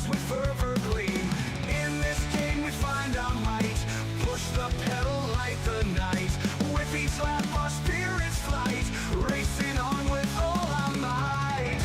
hearts with fervor gleam. In this game we find our might, push the pedal like the night. With each lap our spirits flight, racing on with all our might.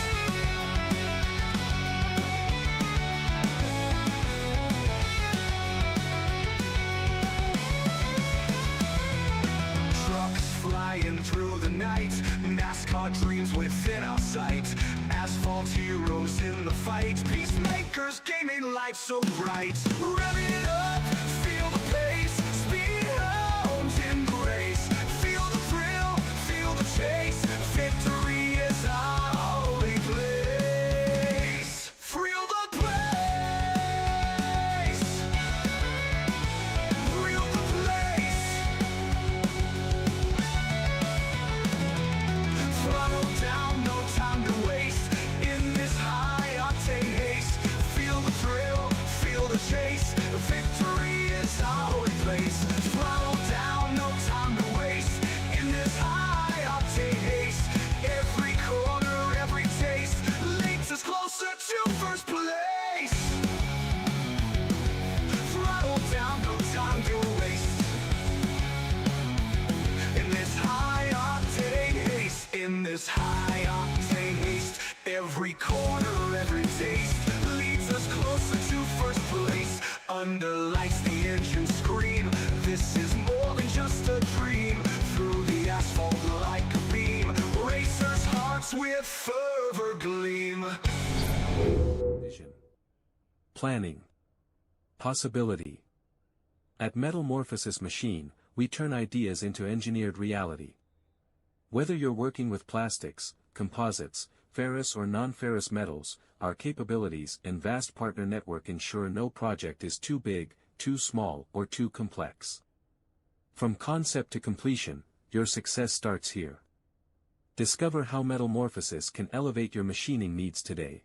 Trucks flying through the night, NASCAR dreams within our sight. Asphalt heroes in the fight, Peacemakers gaming life so bright. Rev it up, feel the pace, speed hounds in grace. Feel the thrill, feel the chase, victory is our holy place. Thrill the place, thrill the place. Throttle down, no time to waste. In this high octane haste, feel the thrill, feel the chase. Victory is our holy place. Throttle down, no time to waste. In this high octane haste, every corner, every taste leads us closer to first place. Throttle down, no time to waste. In this high octane haste, in this high octane haste, every corner, every taste leads us closer to first place. Under lights the engine scream, this is more than just a dream. Through the asphalt like a beam, racers' hearts with fervor gleam. Vision. Planning. Possibility. At Metal Morphosis Machine, we turn ideas into engineered reality. Whether you're working with plastics, composites, ferrous or non-ferrous metals, our capabilities and vast partner network ensure no project is too big, too small, or too complex. From concept to completion, your success starts here. Discover how Metal Morphosis can elevate your machining needs today.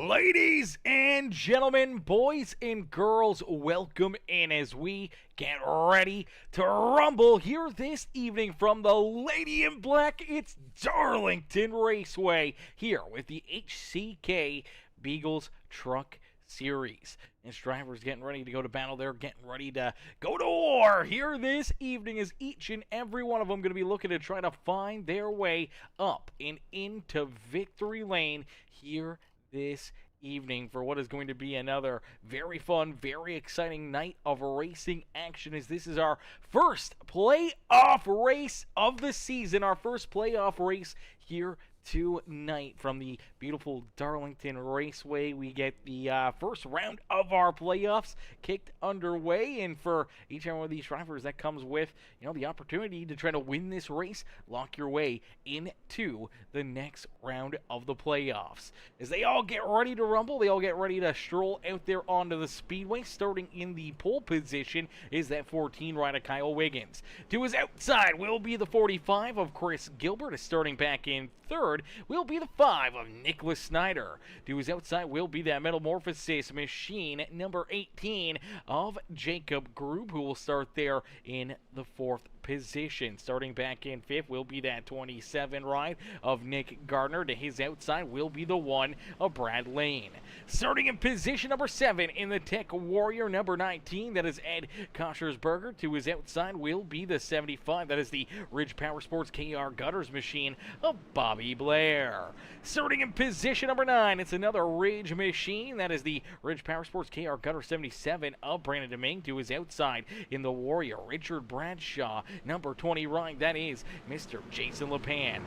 Ladies and gentlemen, boys and girls, welcome in as we get ready to rumble here this evening from the Lady in Black. It's Darlington Raceway here with the HCK Beagles Truck Series. And drivers getting ready to go to battle. They're getting ready to go to war here this evening as each and every one of them going to be looking to try to find their way up and into victory lane here this evening for what is going to be another very fun, very exciting night of racing action, as this is our first playoff race of the season, our first playoff race here tonight from the beautiful Darlington Raceway. We get the first round of our playoffs kicked underway, and for each and one of these drivers that comes with, the opportunity to try to win this race, lock your way into the next round of the playoffs. As they all get ready to rumble, they all get ready to stroll out there onto the speedway. Starting in the pole position is that 14 rider Kyle Wiggins. To his outside will be the 45 of Chris Gilbert, starting back in third will be the 5 of Nicholas Snyder. To his outside will be that Metal Morphosis Machine number 18 of Jacob Grube, who will start there in the fourth position. Starting back in fifth will be that 27 ride of Nick Gardner. To his outside will be the 1 of Brad Lane. Starting in position number 7 in the Tech Warrior number 19, that is Ed Koschersberger. To his outside will be the 75, that is the Ridge Powersports KR Gutters Machine of Bobby Blair. Starting in position number 9, it's another Ridge machine, that is the Ridge Powersports KR Gutter 77 of Brandon Domingue. To his outside in the Warrior, Richard Bradshaw. Number 20 ride, that is Mr. Jason LePan.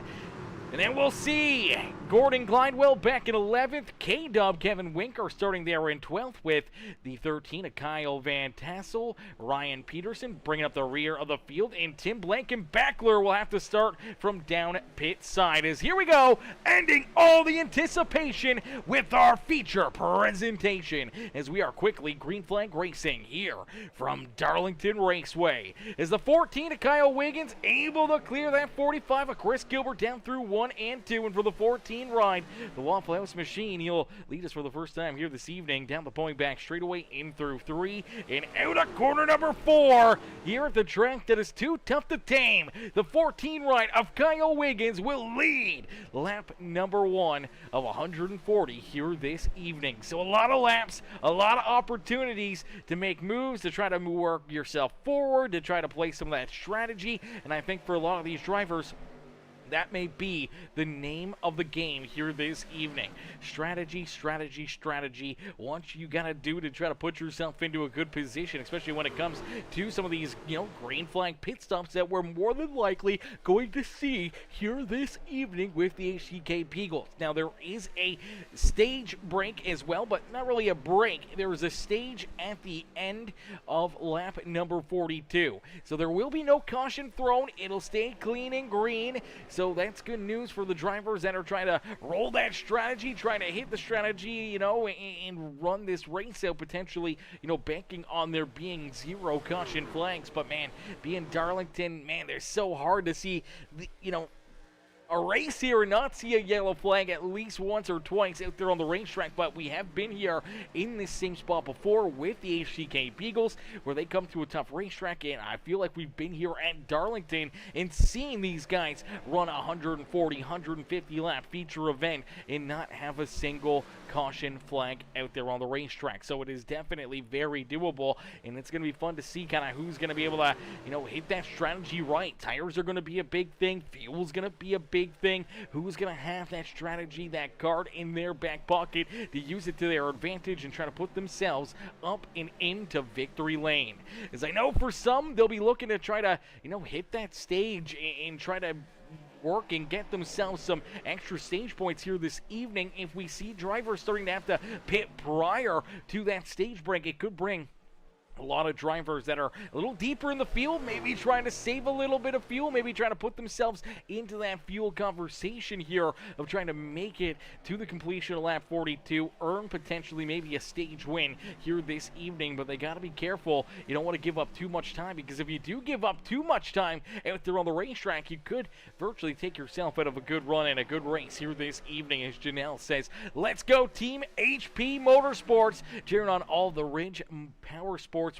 And then we'll see Gordon Glidewell back in 11th. K-Dub Kevin Winker starting there in 12th with the 13 of Kyle Van Tassel. Ryan Peterson bringing up the rear of the field. And Tim Blankenbackler will have to start from down pit side. As here we go, ending all the anticipation with our feature presentation. As we are quickly green flag racing here from Darlington Raceway. As the 14 of Kyle Wiggins able to clear that 45 of Chris Gilbert down through one 1 and 2. And for the 14 ride, the Waffle House Machine, he'll lead us for the first time here this evening down the point back straightaway in through 3 and out of corner number 4 here at the track that is too tough to tame. The 14 ride of Kyle Wiggins will lead lap number 1 of 140 here this evening. So a lot of laps, a lot of opportunities to make moves, to try to work yourself forward, to try to play some of that strategy. And I think for a lot of these drivers, that may be the name of the game here this evening. Strategy, strategy, strategy. What you got to do to try to put yourself into a good position, especially when it comes to some of these, green flag pit stops that we're more than likely going to see here this evening with the HCK Beagles. Now, there is a stage break as well, but not really a break. There is a stage at the end of lap number 42. So there will be no caution thrown. It'll stay clean and green. So that's good news for the drivers that are trying to roll that strategy, trying to hit the strategy, and run this race out, potentially, banking on there being 0 caution flags. But, man, being Darlington, man, they're so hard to see, a race here and not see a yellow flag at least once or twice out there on the racetrack. But we have been here in this same spot before with the HCK Beagles, where they come to a tough racetrack, and I feel like we've been here at Darlington and seen these guys run 140, 150 lap feature event and not have a single caution flag out there on the racetrack. So it is definitely very doable, and it's going to be fun to see kind of who's going to be able to, hit that strategy right. Tires are going to be a big thing. Fuel's going to be a big thing. Who's going to have that strategy, that card in their back pocket to use it to their advantage and try to put themselves up and into victory lane? As I know for some, they'll be looking to try to, hit that stage and try to work and get themselves some extra stage points here this evening. If we see drivers starting to have to pit prior to that stage break, it could bring a lot of drivers that are a little deeper in the field, maybe trying to save a little bit of fuel, maybe trying to put themselves into that fuel conversation here of trying to make it to the completion of lap 42, earn potentially maybe a stage win here this evening. But they got to be careful. You don't want to give up too much time, because if you do give up too much time out there on the racetrack, you could virtually take yourself out of a good run and a good race here this evening. As Janelle says, let's go Team HP Motorsports, cheering on all the Ridge Powersports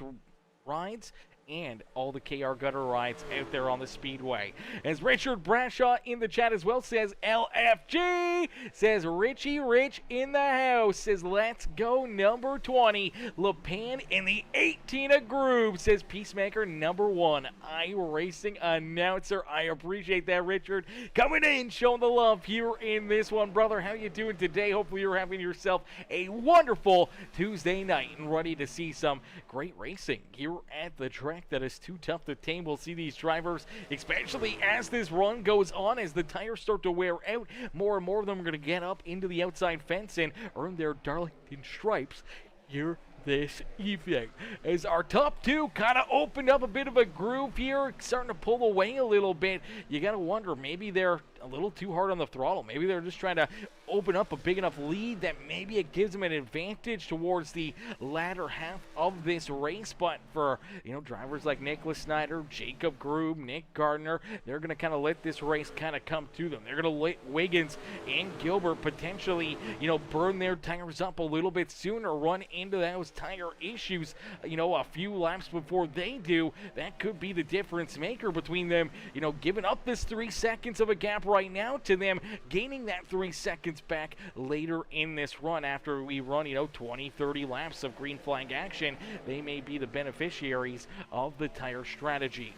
rides and all the KR Gutter rides out there on the Speedway. As Richard Brashaw in the chat as well says, LFG, says Richie Rich in the house, says let's go number 20, LePan in the 18 groove, says Peacemaker number 1, iRacing announcer. I appreciate that, Richard, coming in, showing the love here in this one. Brother, how you doing today? Hopefully you're having yourself a wonderful Tuesday night and ready to see some great racing here at the track that is too tough to tame. We'll see these drivers, especially as this run goes on, as the tires start to wear out, more and more of them are going to get up into the outside fence and earn their Darlington stripes here this evening. As our top 2 kind of opened up a bit of a groove here, starting to pull away a little bit, you got to wonder, maybe they're a little too hard on the throttle. Maybe they're just trying to open up a big enough lead that maybe it gives them an advantage towards the latter half of this race. But for, drivers like Nicholas Snyder, Jacob Grube, Nick Gardner, they're going to kind of let this race kind of come to them. They're going to let Wiggins and Gilbert potentially, burn their tires up a little bit sooner, run into those tire issues, a few laps before they do. That could be the difference maker between them, giving up this 3 seconds of a gap right now to them gaining that 3 seconds back later in this run after we run, 20, 30 laps of green flag action. They may be the beneficiaries of the tire strategy.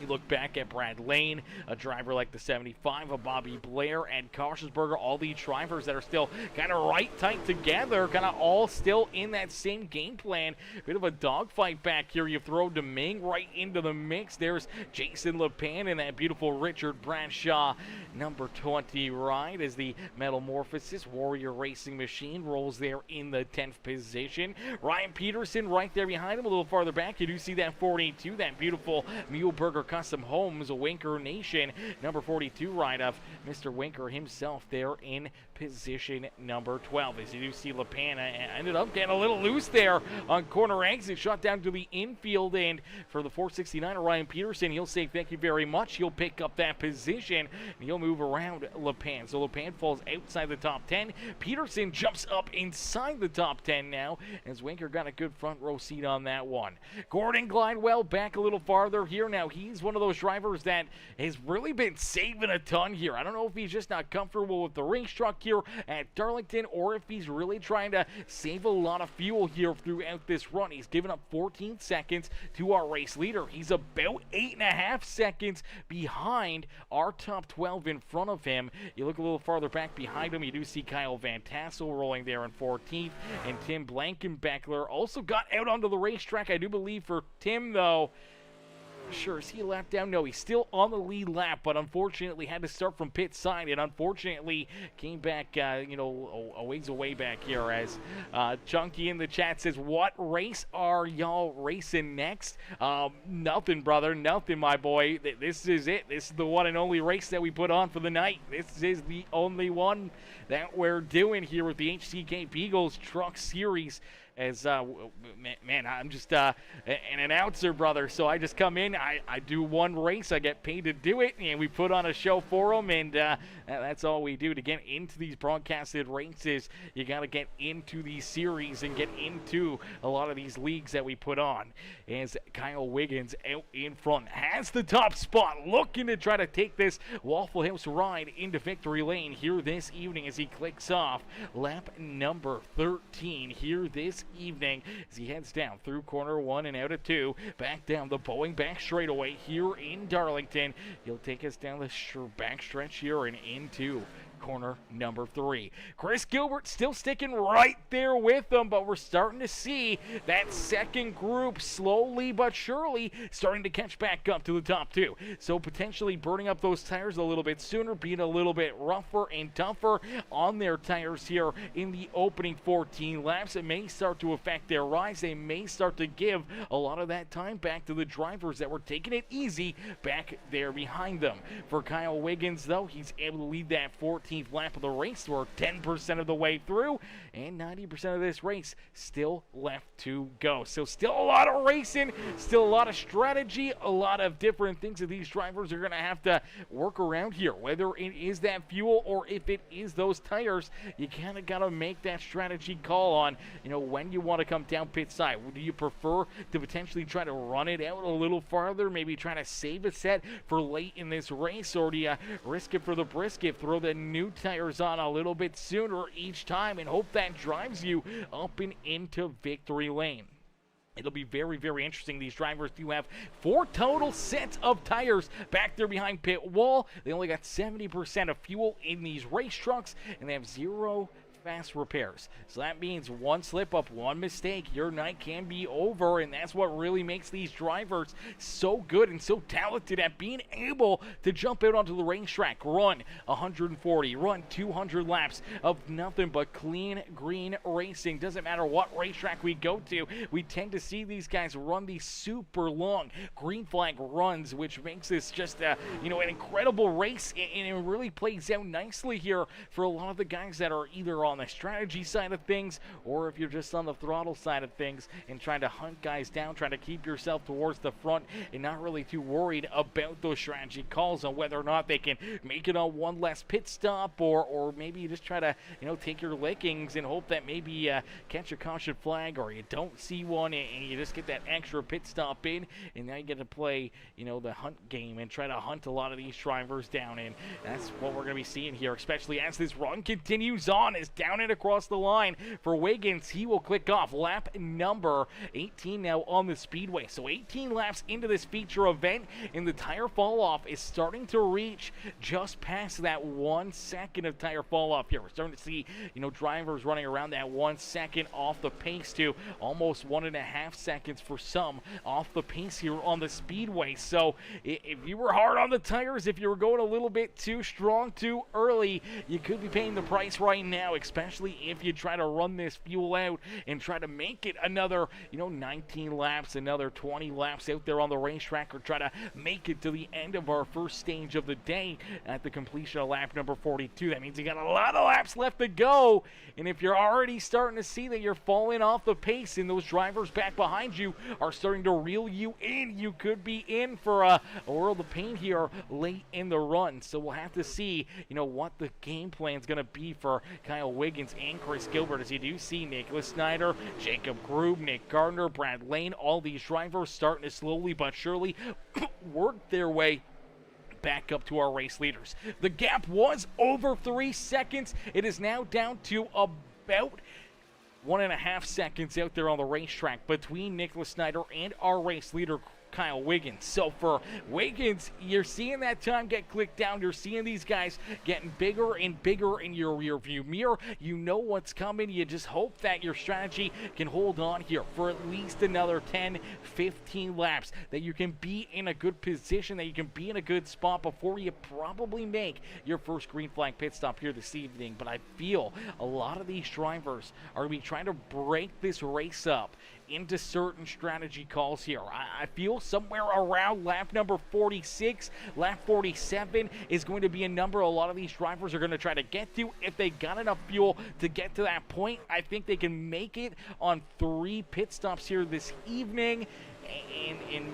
You look back at Brad Lane, a driver like the 75, a Bobby Blair, and Koschersberger, all these drivers that are still kind of right tight together, kind of all still in that same game plan. Bit of a dogfight back here. You throw Deming right into the mix. There's Jason LePan and that beautiful Richard Bradshaw number 20 ride as the Metamorphosis Warrior Racing Machine rolls there in the 10th position. Ryan Peterson right there behind him, a little farther back. You do see that 42, that beautiful Muleberger Custom Homes, Winker Nation, number 42 ride of Mr. Winker himself there in position number 12. As you do see, LaPana ended up getting a little loose there on corner exit, shot down to the infield, and for the 469 Ryan Peterson, he'll say thank you very much. He'll pick up that position, and he'll move around LaPan. So LaPan falls outside the top 10. Peterson jumps up inside the top 10 now, as Winker got a good front row seat on that one. Gordon Glidewell back a little farther here. Now, he's one of those drivers that has really been saving a ton here. I don't know if he's just not comfortable with the race truck here at Darlington, or if he's really trying to save a lot of fuel here throughout this run. He's given up 14 seconds to our race leader. He's about 8.5 seconds behind our top 12 in front of him. You look a little farther back behind him, you do see Kyle Van Tassel rolling there in 14th, and Tim Blankenbeckler also got out onto the racetrack. I do believe for Tim, though, sure, is he a lap down? No, he's still on the lead lap, but unfortunately had to start from pit side, and unfortunately came back, a ways away back here, as Chunky in the chat says, what race are y'all racing next? Nothing, brother, nothing, my boy. This is it. This is the one and only race that we put on for the night. This is the only one that we're doing here with the HCK Beagles Truck Series. As, man, I'm just an announcer, brother, so I just come in, I do one race, I get paid to do it, and we put on a show for them, and that's all we do. To get into these broadcasted races, you got to get into these series and get into a lot of these leagues that we put on. As Kyle Wiggins out in front has the top spot, looking to try to take this Waffle House ride into victory lane here this evening as he clicks off lap number 13 here this evening as he heads down through corner 1 and out of 2, back down the Boeing back straightaway here in Darlington. He'll take us down the back stretch here and into corner number 3. Chris Gilbert still sticking right there with them, but we're starting to see that second group slowly but surely starting to catch back up to the top 2. So potentially burning up those tires a little bit sooner, being a little bit rougher and tougher on their tires here in the opening 14 laps. It may start to affect their rise. They may start to give a lot of that time back to the drivers that were taking it easy back there behind them. For Kyle Wiggins, though, he's able to lead that 14th lap of the race. We're 10% of the way through, and 90% of this race still left to go. So still a lot of racing, still a lot of strategy, a lot of different things that these drivers are going to have to work around here. Whether it is that fuel or if it is those tires, you kind of got to make that strategy call on, when you want to come down pit side. Do you prefer to potentially try to run it out a little farther, maybe try to save a set for late in this race, or do you risk it for the brisket, throw the new tires on a little bit sooner each time and hope that drives you up and into victory lane? It'll be very, very interesting. These drivers do have 4 total sets of tires back there behind pit wall. They only got 70% of fuel in these race trucks, and they have 0 fast repairs. So that means one slip up, one mistake, your night can be over, and that's what really makes these drivers so good and so talented at being able to jump out onto the racetrack, run 140, run 200 laps of nothing but clean green racing. Doesn't matter what racetrack we go to, we tend to see these guys run these super long green flag runs, which makes this just an incredible race, and it really plays out nicely here for a lot of the guys that are either on the strategy side of things, or if you're just on the throttle side of things and trying to hunt guys down, trying to keep yourself towards the front and not really too worried about those strategy calls on whether or not they can make it on one less pit stop, or maybe you just try to take your lickings and hope that maybe catch a caution flag, or you don't see one and you just get that extra pit stop in, and now you get to play the hunt game and try to hunt a lot of these drivers down, and that's what we're going to be seeing here, especially as this run continues on. Is down and across the line for Wiggins. He will click off lap number 18 now on the speedway. So 18 laps into this feature event, and the tire fall off is starting to reach just past that 1 second of tire fall off here. We're starting to see drivers running around that 1 second off the pace to almost 1.5 seconds for some off the pace here on the speedway. So if you were hard on the tires, if you were going a little bit too strong too early, you could be paying the price right now, especially especially if you try to run this fuel out and try to make it another, 19 laps, another 20 laps out there on the racetrack, or try to make it to the end of our first stage of the day at the completion of lap number 42. That means you got a lot of laps left to go, and if you're already starting to see that you're falling off the pace and those drivers back behind you are starting to reel you in, you could be in for a world of pain here late in the run. So we'll have to see, what the game plan is going to be for Kyle Wiggins and Chris Gilbert, as you do see Nicholas Snyder, Jacob Grube, Nick Gardner, Brad Lane, all these drivers starting to slowly but surely work their way back up to our race leaders. The gap was over 3 seconds. It is now down to about 1.5 seconds out there on the racetrack between Nicholas Snyder and our race leader, Kyle Wiggins. So for Wiggins, you're seeing that time get clicked down. You're seeing these guys getting bigger and bigger in your rear view mirror. You know what's coming. You just hope that your strategy can hold on here for at least another 10, 15 laps, that you can be in a good position, that you can be in a good spot before you probably make your first green flag pit stop here this evening. But I feel a lot of these drivers are going to be trying to break this race up into certain strategy calls here. I feel somewhere around lap number 46, lap 47 is going to be a number a lot of these drivers are going to try to get to. If they got enough fuel to get to that point, I think they can make it on 3 pit stops here this evening, and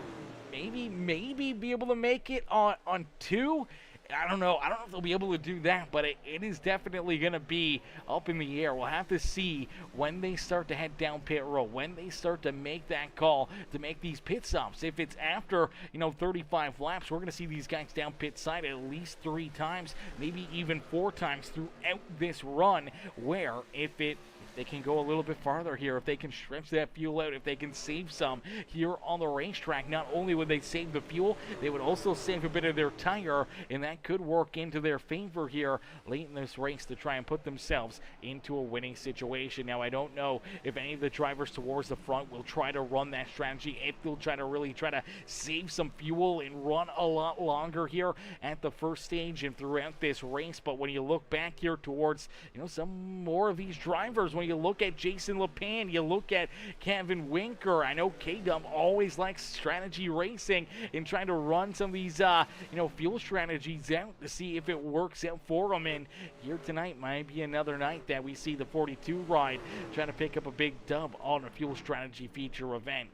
maybe be able to make it on 2. I don't know if they'll be able to do that, but it is definitely going to be up in the air. We'll have to see when they start to head down pit road, when they start to make that call to make these pit stops. If it's after, 35 laps, we're going to see these guys down pit side at least 3 times, maybe even 4 times throughout this run, where if they can go a little bit farther here, if they can stretch that fuel out, if they can save some here on the racetrack, not only would they save the fuel, they would also save a bit of their tire, and that could work into their favor here late in this race to try and put themselves into a winning situation. Now, I don't know if any of the drivers towards the front will try to run that strategy, if they'll try to save some fuel and run a lot longer here at the first stage and throughout this race. But when you look back here towards, some more of these drivers, when you look at Jason LePan, you look at Kevin Winker, I know K-Dub always likes strategy racing and trying to run some of these, fuel strategies out to see if it works out for him. And here tonight might be another night that we see the 42 ride trying to pick up a big dub on a fuel strategy feature event.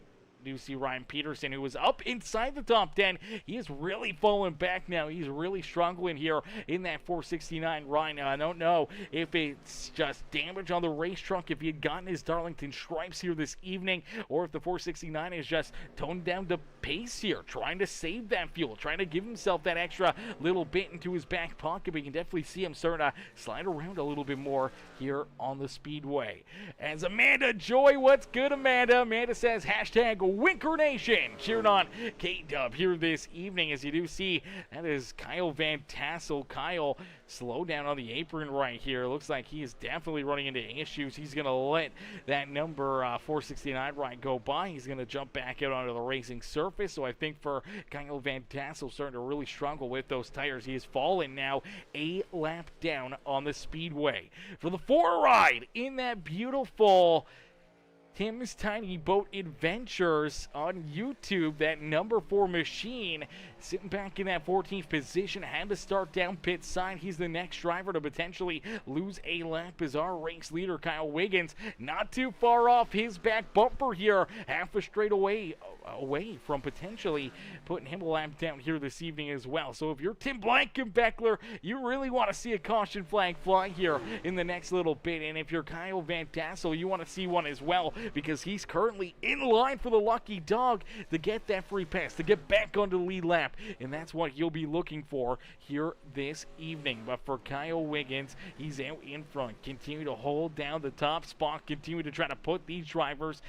Do see Ryan Peterson, who was up inside the top 10. He is really falling back now. He's really struggling here in that 469 ride. Now, I don't know if it's just damage on the race truck, if he had gotten his Darlington stripes here this evening, or if the 469 is just toned down the pace here, trying to save that fuel, trying to give himself that extra little bit into his back pocket. But you can definitely see him starting to slide around a little bit more here on the speedway. As Amanda Joy, what's good, Amanda? Amanda says, hashtag Winker Nation, cheering on K-Dub here this evening. As you do see, that is Kyle Van Tassel. Kyle, slow down on the apron right here. Looks like he is definitely running into issues. He's going to let that number 469 ride go by. He's going to jump back out onto the racing surface. So I think for Kyle Van Tassel, starting to really struggle with those tires. He has fallen now a lap down on the speedway. For the 4 ride in that beautiful Tim's Tiny Boat Adventures on YouTube, that number 4 machine sitting back in that 14th position, had to start down pit side. He's the next driver to potentially lose a lap as our race leader, Kyle Wiggins, not too far off his back bumper here, half a straight away from potentially putting him a lap down here this evening as well. So if you're Tim Blankenbeckler, you really want to see a caution flag fly here in the next little bit. And if you're Kyle Van Tassel, you want to see one as well, because he's currently in line for the lucky dog to get that free pass, to get back onto the lead lap, and that's what you'll be looking for here this evening. But for Kyle Wiggins, he's out in front, continue to hold down the top spot, continue to try to put these drivers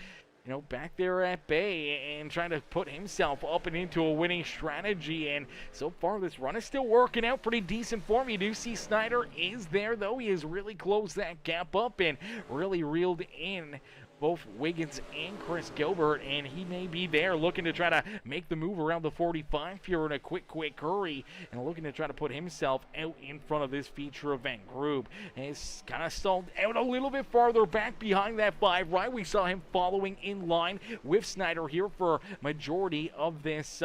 back there at bay and trying to put himself up and into a winning strategy. And so far, this run is still working out pretty decent for me. You do see Snyder is there, though. He has really closed that gap up and really reeled in both Wiggins and Chris Gilbert, and he may be there looking to try to make the move around the 45 here in a quick hurry, and looking to try to put himself out in front of this feature event group. And he's kind of stalled out a little bit farther back behind that 5 right. We saw him following in line with Snyder here for majority of this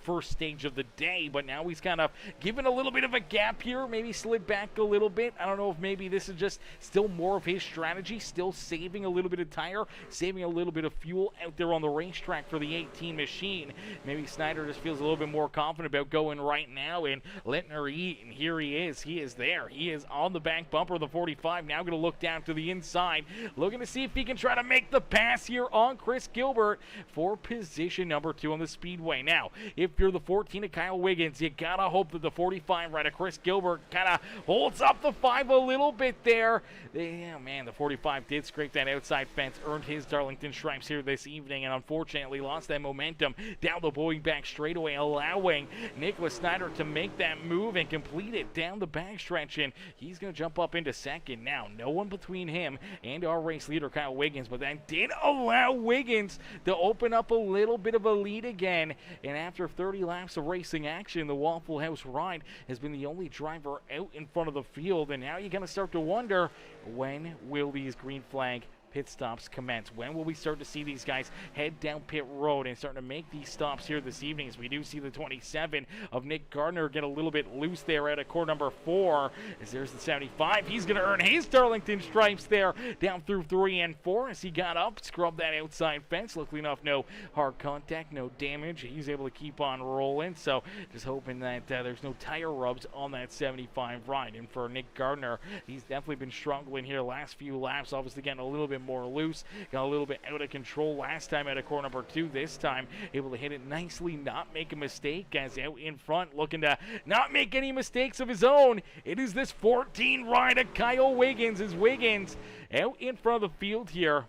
first stage of the day, but now he's kind of given a little bit of a gap here, maybe slid back a little bit. I don't know if maybe this is just still more of his strategy, still saving a little bit of tire, saving a little bit of fuel out there on the racetrack for the 18 machine. Maybe Snyder just feels a little bit more confident about going right now and letting her eat, and here he is there. He is on the back bumper of the 45, now going to look down to the inside, looking to see if he can try to make the pass here on Chris Gilbert for position number 2 on the speedway. Now, if you're the 14 of Kyle Wiggins, you gotta hope that the 45 right of Chris Gilbert kind of holds up the 5 a little bit there. Yeah, man, the 45 did scrape that outside fence, earned his Darlington stripes here this evening, and unfortunately lost that momentum down the going back straightaway, allowing Nicholas Snyder to make that move and complete it down the backstretch, and he's going to jump up into second. Now, no one between him and our race leader, Kyle Wiggins, but that did allow Wiggins to open up a little bit of a lead again, and after 30 laps of racing action, the Waffle House Ride has been the only driver out in front of the field, and now you're going to start to wonder, when will these green flag pit stops commence? When will we start to see these guys head down pit road and starting to make these stops here this evening? As we do see the 27 of Nick Gardner get a little bit loose there at a core number 4. As there's the 75, he's going to earn his Darlington stripes there down through 3 and 4 as he got up, scrubbed that outside fence. Luckily enough, no hard contact, no damage. He's able to keep on rolling, so just hoping that there's no tire rubs on that 75 ride. And for Nick Gardner, he's definitely been struggling here last few laps, obviously getting a little bit more loose, got a little bit out of control last time at a core number 2. This time able to hit it nicely, not make a mistake, as out in front looking to not make any mistakes of his own. It is this 14 ride of Kyle Wiggins, as Wiggins out in front of the field here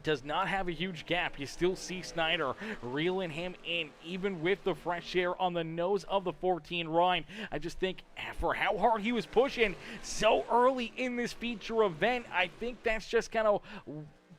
does not have a huge gap. You still see Snyder reeling him in, even with the fresh air on the nose of the 14 ride. I just think for how hard he was pushing so early in this feature event, I think that's just kind of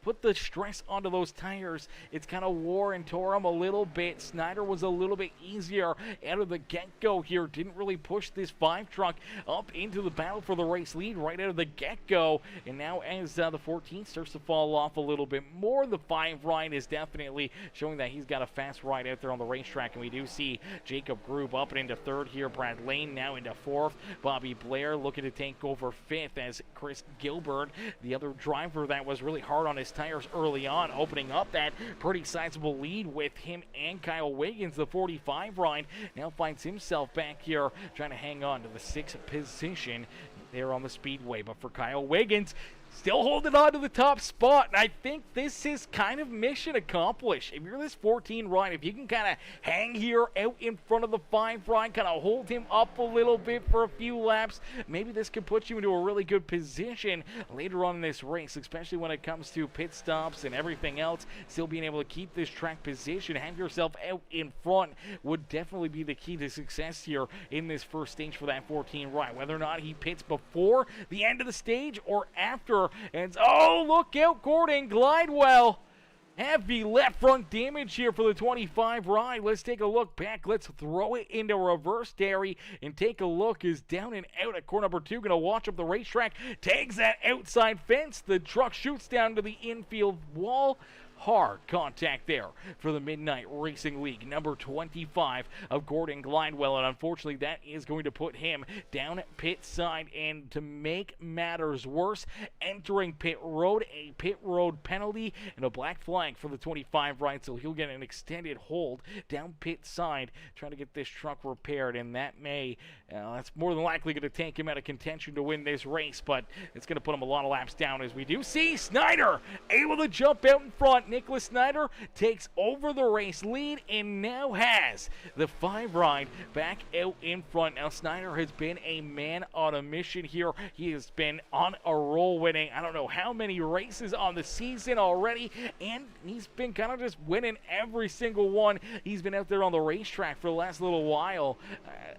put the stress onto those tires. It's kind of wore and tore them a little bit. Snyder was a little bit easier out of the get-go here. Didn't really push this 5 truck up into the battle for the race lead right out of the get-go. And now as the 14 starts to fall off a little bit more, the 5 ride is definitely showing that he's got a fast ride out there on the racetrack. And we do see Jacob Grube up and into 3rd here. Brad Lane now into 4th. Bobby Blair looking to take over 5th as Chris Gilbert, the other driver that was really hard on his tires early on, opening up that pretty sizable lead with him and Kyle Wiggins. The 45 ride now finds himself back here trying to hang on to the 6th position there on the speedway. But for Kyle Wiggins, still holding on to the top spot, and I think this is kind of mission accomplished. If you're this 14 ride, if you can kind of hang here out in front of the 5 ride, kind of hold him up a little bit for a few laps, maybe this could put you into a really good position later on in this race, especially when it comes to pit stops and everything else. Still being able to keep this track position, have yourself out in front would definitely be the key to success here in this first stage for that 14 ride. Whether or not he pits before the end of the stage or after. And oh, look out, Gordon Glidewell. Heavy left front damage here for the 25 ride. Let's take a look back. Let's throw it into reverse, Derry, and take a look. Is down and out at core number 2. Going to watch up the racetrack. Tags that outside fence. The truck shoots down to the infield wall. Hard contact there for the Midnight Racing League, number 25 of Gordon Glidewell, and unfortunately that is going to put him down at pit side. And to make matters worse, entering pit road, a pit road penalty and a black flag for the 25 ride, so he'll get an extended hold down pit side trying to get this truck repaired, and that may that's more than likely going to take him out of contention to win this race, but it's going to put him a lot of laps down. As we do see Snyder able to jump out in front. Nicholas Snyder takes over the race lead and now has the 5 ride back out in front. Now Snyder has been a man on a mission here. He has been on a roll, winning I don't know how many races on the season already, and he's been kind of just winning every single one. He's been out there on the racetrack for the last little while.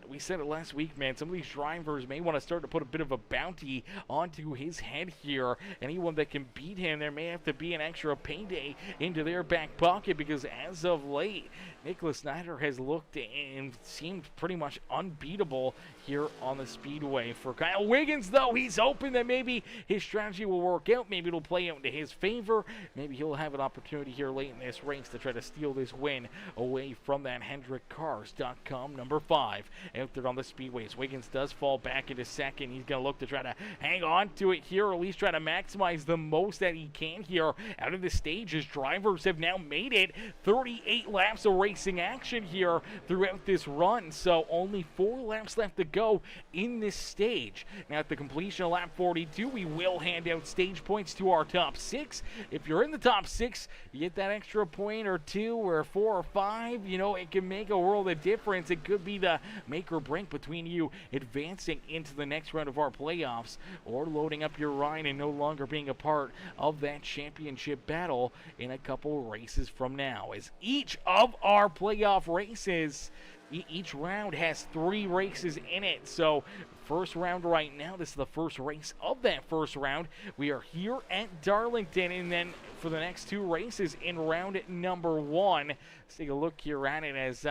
We said it last week. week, man. Some of these drivers may want to start to put a bit of a bounty onto his head here. Anyone that can beat him, there may have to be an extra payday into their back pocket, because as of late, Nicholas Snyder has looked and seemed pretty much unbeatable here on the speedway. For Kyle Wiggins, though, he's hoping that maybe his strategy will work out. Maybe it'll play out into his favor. Maybe he'll have an opportunity here late in this race to try to steal this win away from that HendrickCars.com number 5 out there on the speedways. Wiggins does fall back into second. He's going to look to try to hang on to it here, or at least try to maximize the most that he can here out of the stage, as drivers have now made it 38 laps of racing action here throughout this run. So only 4 laps left to go in this stage. Now at the completion of lap 42, we will hand out stage points to our top 6. If you're in the top 6, you get that extra point or 2 or 4 or 5. You know, it can make a world of difference. It could be the make or break between you advancing into the next round of our playoffs, or loading up your ride and no longer being a part of that championship battle in a couple races from now. As each of our playoff races, each round has 3 races in it. So first round right now, this is the first race of that first round. We are here at Darlington, and then for the next 2 races in round number 1, let's take a look here at it as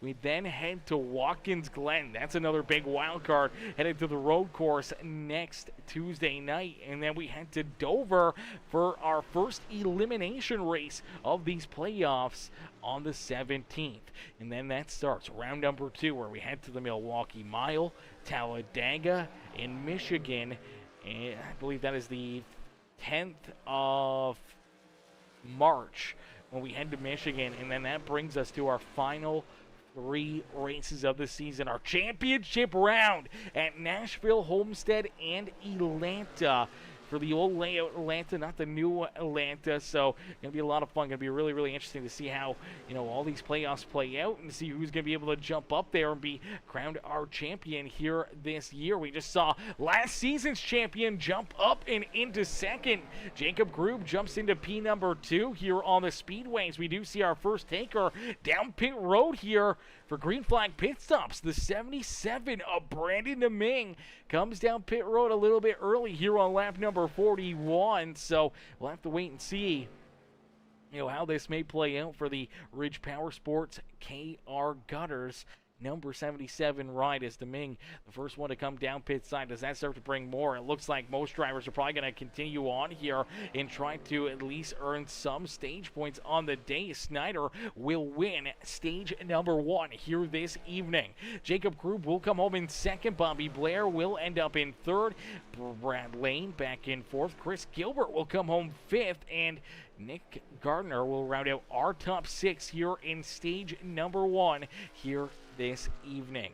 we then head to Watkins Glen. That's another big wild card, headed to the road course next Tuesday night, and then we head to Dover for our first elimination race of these playoffs on the 17th. And then that starts round number 2, where we head to the Milwaukee Mile, Talladega in Michigan, and I believe that is the 10th of March when we head to Michigan. And then that brings us to our final 3 races of the season, our championship round at Nashville, Homestead, and Atlanta. For the old layout Atlanta, not the new Atlanta. So going to be a lot of fun. Going to be really, really interesting to see how, you know, all these playoffs play out, and see who's going to be able to jump up there and be crowned our champion here this year. We just saw last season's champion jump up and into second. Jacob Grube jumps into P number 2 here on the speedways. We do see our first taker down pit road here for green flag pit stops. The 77 of Brandon Deming comes down pit road a little bit early here on lap number 41. So we'll have to wait and see, you know, how this may play out for the Ridge Powersports KR Gutters number 77 ride, as Deming, the first one to come down pit side. Does that start to bring more? It looks like most drivers are probably going to continue on here and try to at least earn some stage points on the day. Snyder will win stage number 1 here this evening. Jacob Grube will come home in second. Bobby Blair will end up in third. Brad Lane back in fourth. Chris Gilbert will come home fifth, and Nick Gardner will round out our top 6 here in stage number 1 here this evening.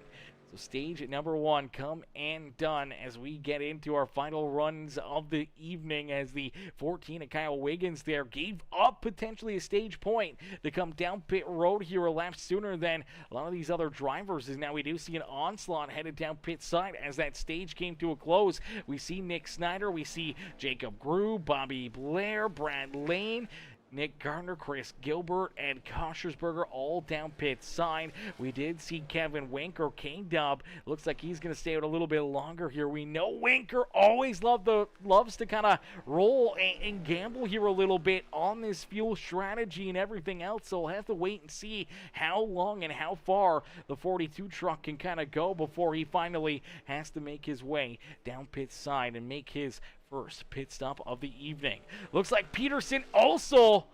So stage number 1 come and done as we get into our final runs of the evening, as the 14 of Kyle Wiggins there gave up potentially a stage point to come down pit road here a lap sooner than a lot of these other drivers. As now we do see an onslaught headed down pit side as that stage came to a close. We see Nick Snyder, we see Jacob Grube, Bobby Blair, Brad Lane, Nick Gardner, Chris Gilbert, and Koshersberger all down pit side. We did see Kevin Winker, K-Dub. Looks like he's going to stay out a little bit longer here. We know Winker always loves to kind of roll and gamble here a little bit on this fuel strategy and everything else. So we'll have to wait and see how long and how far the 42 truck can kind of go before he finally has to make his way down pit side and make his first pit stop of the evening. Looks like Peterson also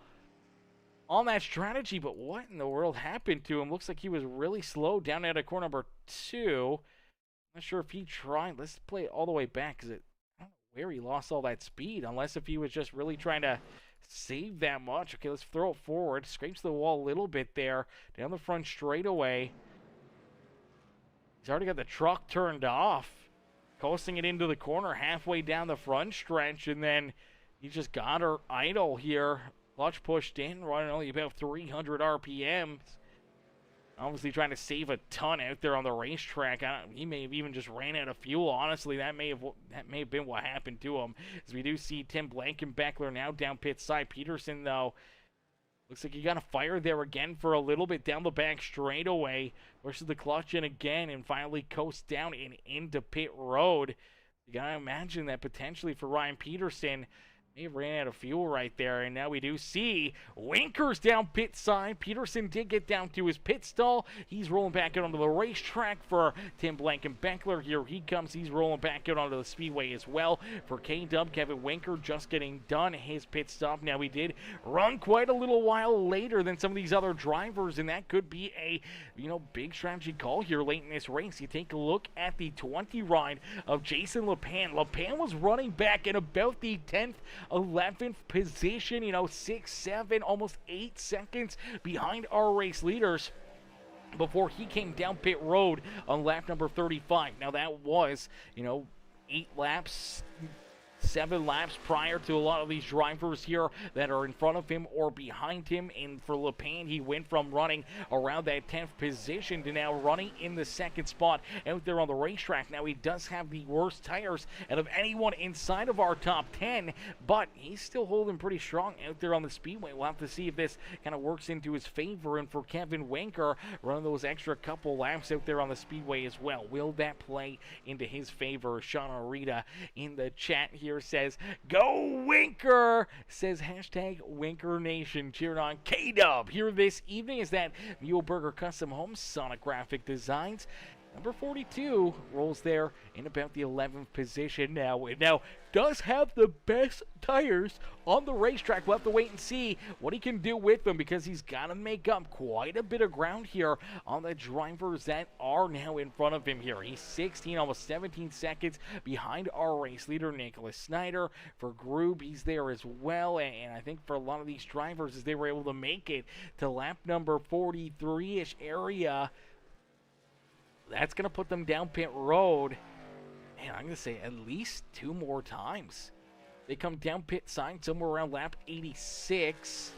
on that strategy, but what in the world happened to him? Looks like he was really slow down at corner number 2. Not sure if he tried. Let's play it all the way back, because I don't know where he lost all that speed, unless if he was just really trying to save that much. Okay, let's throw it forward. Scrapes the wall a little bit there. Down the front straightaway. He's already got the truck turned off, coasting it into the corner halfway down the front stretch, and then he just got her idle here. Clutch pushed in, running only about 300 RPMs. Obviously trying to save a ton out there on the racetrack. He may have even just ran out of fuel. Honestly, that may have been what happened to him. As we do see Tim Blankenbeckler now down pit side. Peterson, though, Looks like he got a fire there again for a little bit down the back straightaway. Pushes the clutch in again and finally coasts down and into pit road. You gotta imagine that potentially for Ryan Peterson, he ran out of fuel right there, and now we do see Winkers down pit side. Peterson did get down to his pit stall. He's rolling back out onto the racetrack for Tim Blankenbeckler. Here he comes. He's rolling back out onto the speedway as well. For K-Dub, Kevin Winker just getting done his pit stop. Now, we did run quite a little while later than some of these other drivers, and that could be a, big strategy call here late in this race. You take a look at the 20 ride of Jason LePan. LePan was running back in about the 10th, 11th position, 6, 7, almost 8 seconds behind our race leaders before he came down pit road on lap number 35. Now that was, 8 laps, 7 laps prior to a lot of these drivers here that are in front of him or behind him. And for LePan, he went from running around that 10th position to now running in the 2nd spot out there on the racetrack. Now, he does have the worst tires out of anyone inside of our top 10, but he's still holding pretty strong out there on the speedway. We'll have to see if this kind of works into his favor. And for Kevin Winker, running those extra couple laps out there on the speedway as well, will that play into his favor? Sean Arita in the chat here says, "Go Winker!" Says hashtag Winker Nation, cheering on K-Dub here this evening. Is that Muleburger Custom Home Sonographic Designs. Number 42 rolls there in about the 11th position now. And now does have the best tires on the racetrack. We'll have to wait and see what he can do with them, because he's got to make up quite a bit of ground here on the drivers that are now in front of him here. He's 16, almost 17 seconds behind our race leader, Nicholas Snyder. For Groob, he's there as well. And I think for a lot of these drivers, as they were able to make it to lap number 43-ish area, that's going to put them down pit road, and I'm going to say at least 2 more times. They come down pit side somewhere around lap 86.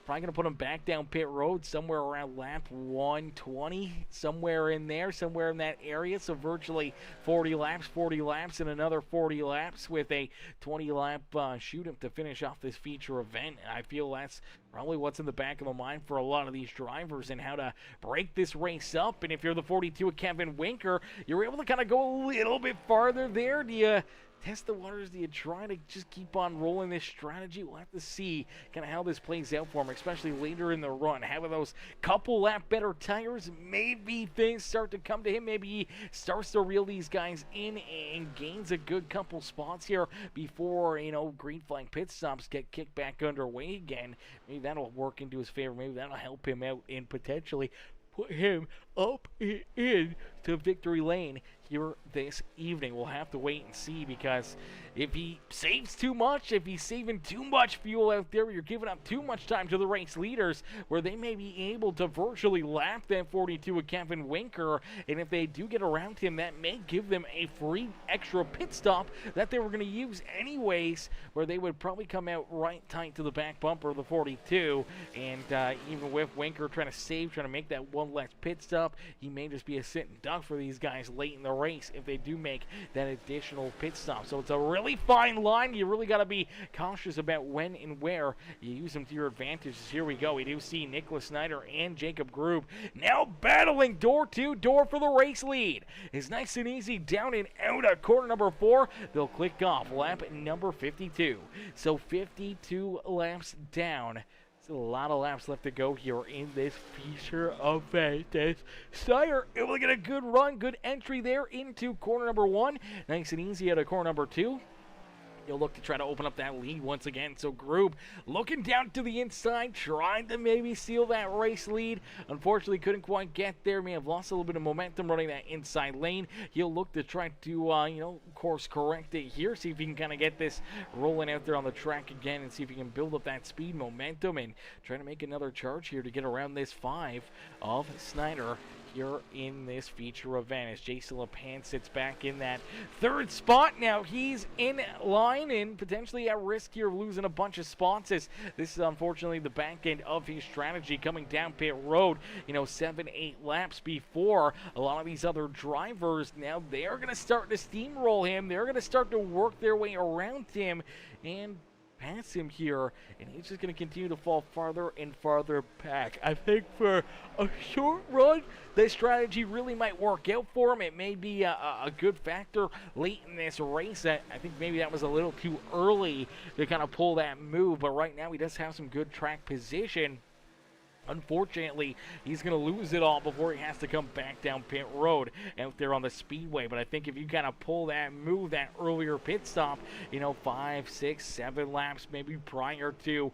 Probably going to put them back down pit road somewhere around lap 120, somewhere in there, somewhere in that area. So virtually 40 laps, and another 40 laps with a 20-lap shoot-up to finish off this feature event. And I feel that's probably what's in the back of the mind for a lot of these drivers and how to break this race up. And if you're the 42 of Kevin Winker, you're able to kind of go a little bit farther there. Do you test the waters? Do you try to just keep on rolling this strategy? We'll have to see kind of how this plays out for him, especially later in the run. Having those couple lap better tires, maybe things start to come to him. Maybe he starts to reel these guys in and gains a good couple spots here before, green flag pit stops get kicked back underway again. Maybe that'll work into his favor. Maybe that'll help him out and potentially put him up in to victory lane here this evening. We'll have to wait and see, because if he saves too much, if he's saving too much fuel out there, you're giving up too much time to the race leaders where they may be able to virtually lap that 42 of Kevin Winker. And if they do get around him, that may give them a free extra pit stop that they were going to use anyways, where they would probably come out right tight to the back bumper of the 42. And even with Winker trying to make that one last pit stop, he may just be a sitting duck for these guys late in the race if they do make that additional pit stop. So it's a really fine line. You really got to be cautious about when and where you use them to your advantage. Here we go. We do see Nicholas Snyder and Jacob Groob now battling door to door for the race lead. It's nice and easy down and out of corner number 4. They'll click off lap number 52. So 52 laps down. Still a lot of laps left to go here in this feature event. Snyder able to get a good run, good entry there into corner number 1. Nice and easy out of corner number 2. He'll look to try to open up that lead once again. So Groob looking down to the inside, trying to maybe seal that race lead. Unfortunately, couldn't quite get there. May have lost a little bit of momentum running that inside lane. He'll look to try to, course correct it here. See if he can kind of get this rolling out there on the track again and see if he can build up that speed momentum and try to make another charge here to get around this 5 of Snyder here in this feature event as Jason LePan sits back in that 3rd spot. Now he's in line and potentially at risk here of losing a bunch of spots, as this is unfortunately the back end of his strategy coming down pit road, 7-8 laps before a lot of these other drivers. Now they're going to start to steamroll him. They're going to start to work their way around him, and pass him here, and he's just going to continue to fall farther and farther back. I think for a short run, this strategy really might work out for him. It may be a good factor late in this race. I think maybe that was a little too early to kind of pull that move, but right now he does have some good track position. Unfortunately, he's going to lose it all before he has to come back down pit road out there on the speedway. But I think if you kind of pull that move, that earlier pit stop, 5, 6, 7 laps maybe prior to,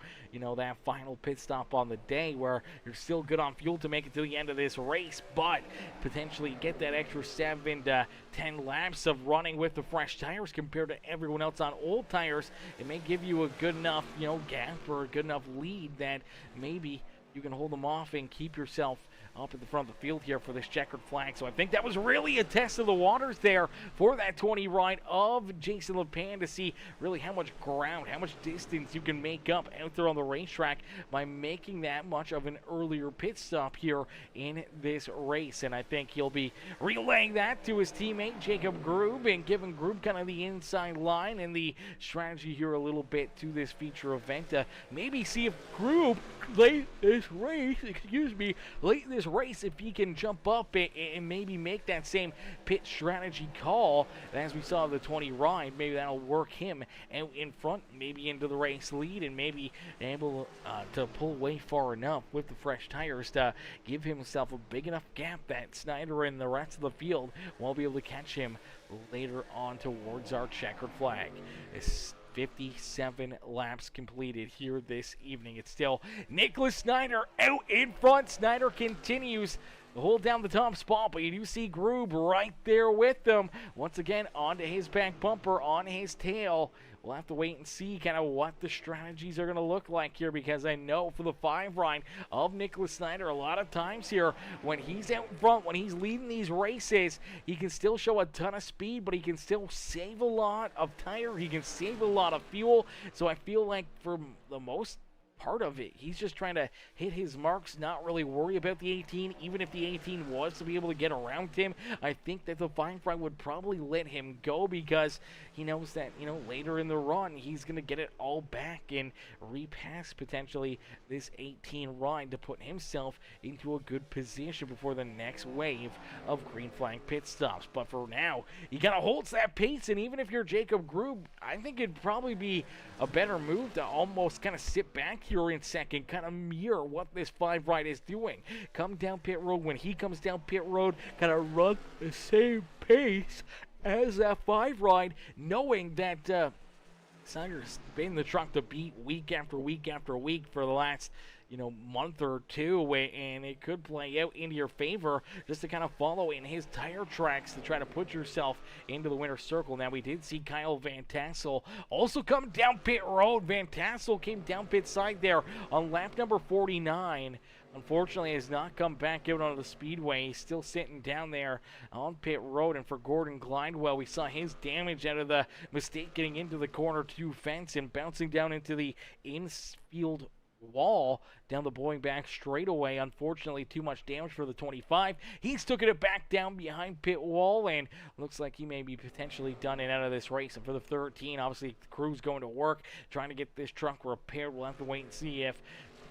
that final pit stop on the day where you're still good on fuel to make it to the end of this race, but potentially get that extra 7 to 10 laps of running with the fresh tires compared to everyone else on old tires, it may give you a good enough, gap or a good enough lead that maybe you can hold them off and keep yourself up at the front of the field here for this checkered flag. So I think that was really a test of the waters there for that 20 ride of Jason LePan to see really how much ground, how much distance you can make up out there on the racetrack by making that much of an earlier pit stop here in this race. And I think he'll be relaying that to his teammate Jacob Grube and giving Grube kind of the inside line and the strategy here a little bit to this feature event to maybe see if Grube late in this race, if he can jump up and maybe make that same pit strategy call as we saw the 20 ride. Maybe that'll work him out in front, maybe into the race lead, and maybe able to pull away far enough with the fresh tires to give himself a big enough gap that Snyder and the rest of the field won't be able to catch him later on towards our checkered flag. It's 57 laps completed here this evening. It's still Nicholas Snyder out in front. Snyder continues to hold down the top spot, but you do see Grube right there with them. Once again, onto his back bumper, on his tail. We'll have to wait and see kind of what the strategies are going to look like here, because I know for the 5 ride of Nicholas Snyder, a lot of times here when he's out in front, when he's leading these races, he can still show a ton of speed, but he can still save a lot of tire. He can save a lot of fuel. So I feel like for the most part of it, he's just trying to hit his marks, not really worry about the 18. Even if the 18 was to be able to get around him, I think that the 5 ride would probably let him go, because he knows that later in the run he's going to get it all back and repass potentially this 18 ride to put himself into a good position before the next wave of green flag pit stops. But for now, he kind of holds that pace, and even if you're Jacob Grube, I think it'd probably be a better move to almost kind of sit back here in second, kind of mirror what this 5 ride is doing. Come down pit road. When he comes down pit road, kind of run the same pace as that 5 ride, knowing that Snyder's been the truck to beat week after week after week for the last month or two, and it could play out into your favor just to kind of follow in his tire tracks to try to put yourself into the winner's circle. Now, we did see Kyle Van Tassel also come down pit road. Van Tassel came down pit side there on lap number 49. Unfortunately, has not come back out onto the speedway. He's still sitting down there on pit road. And for Gordon Glidewell, we saw his damage out of the mistake getting into the corner 2 fence and bouncing down into the infield wall down the Boeing back straightaway. Unfortunately, too much damage for the 25. He's taking it back down behind pit wall, and looks like he may be potentially done and out of this race. And for the 13, obviously the crew's going to work trying to get this truck repaired. We'll have to wait and see if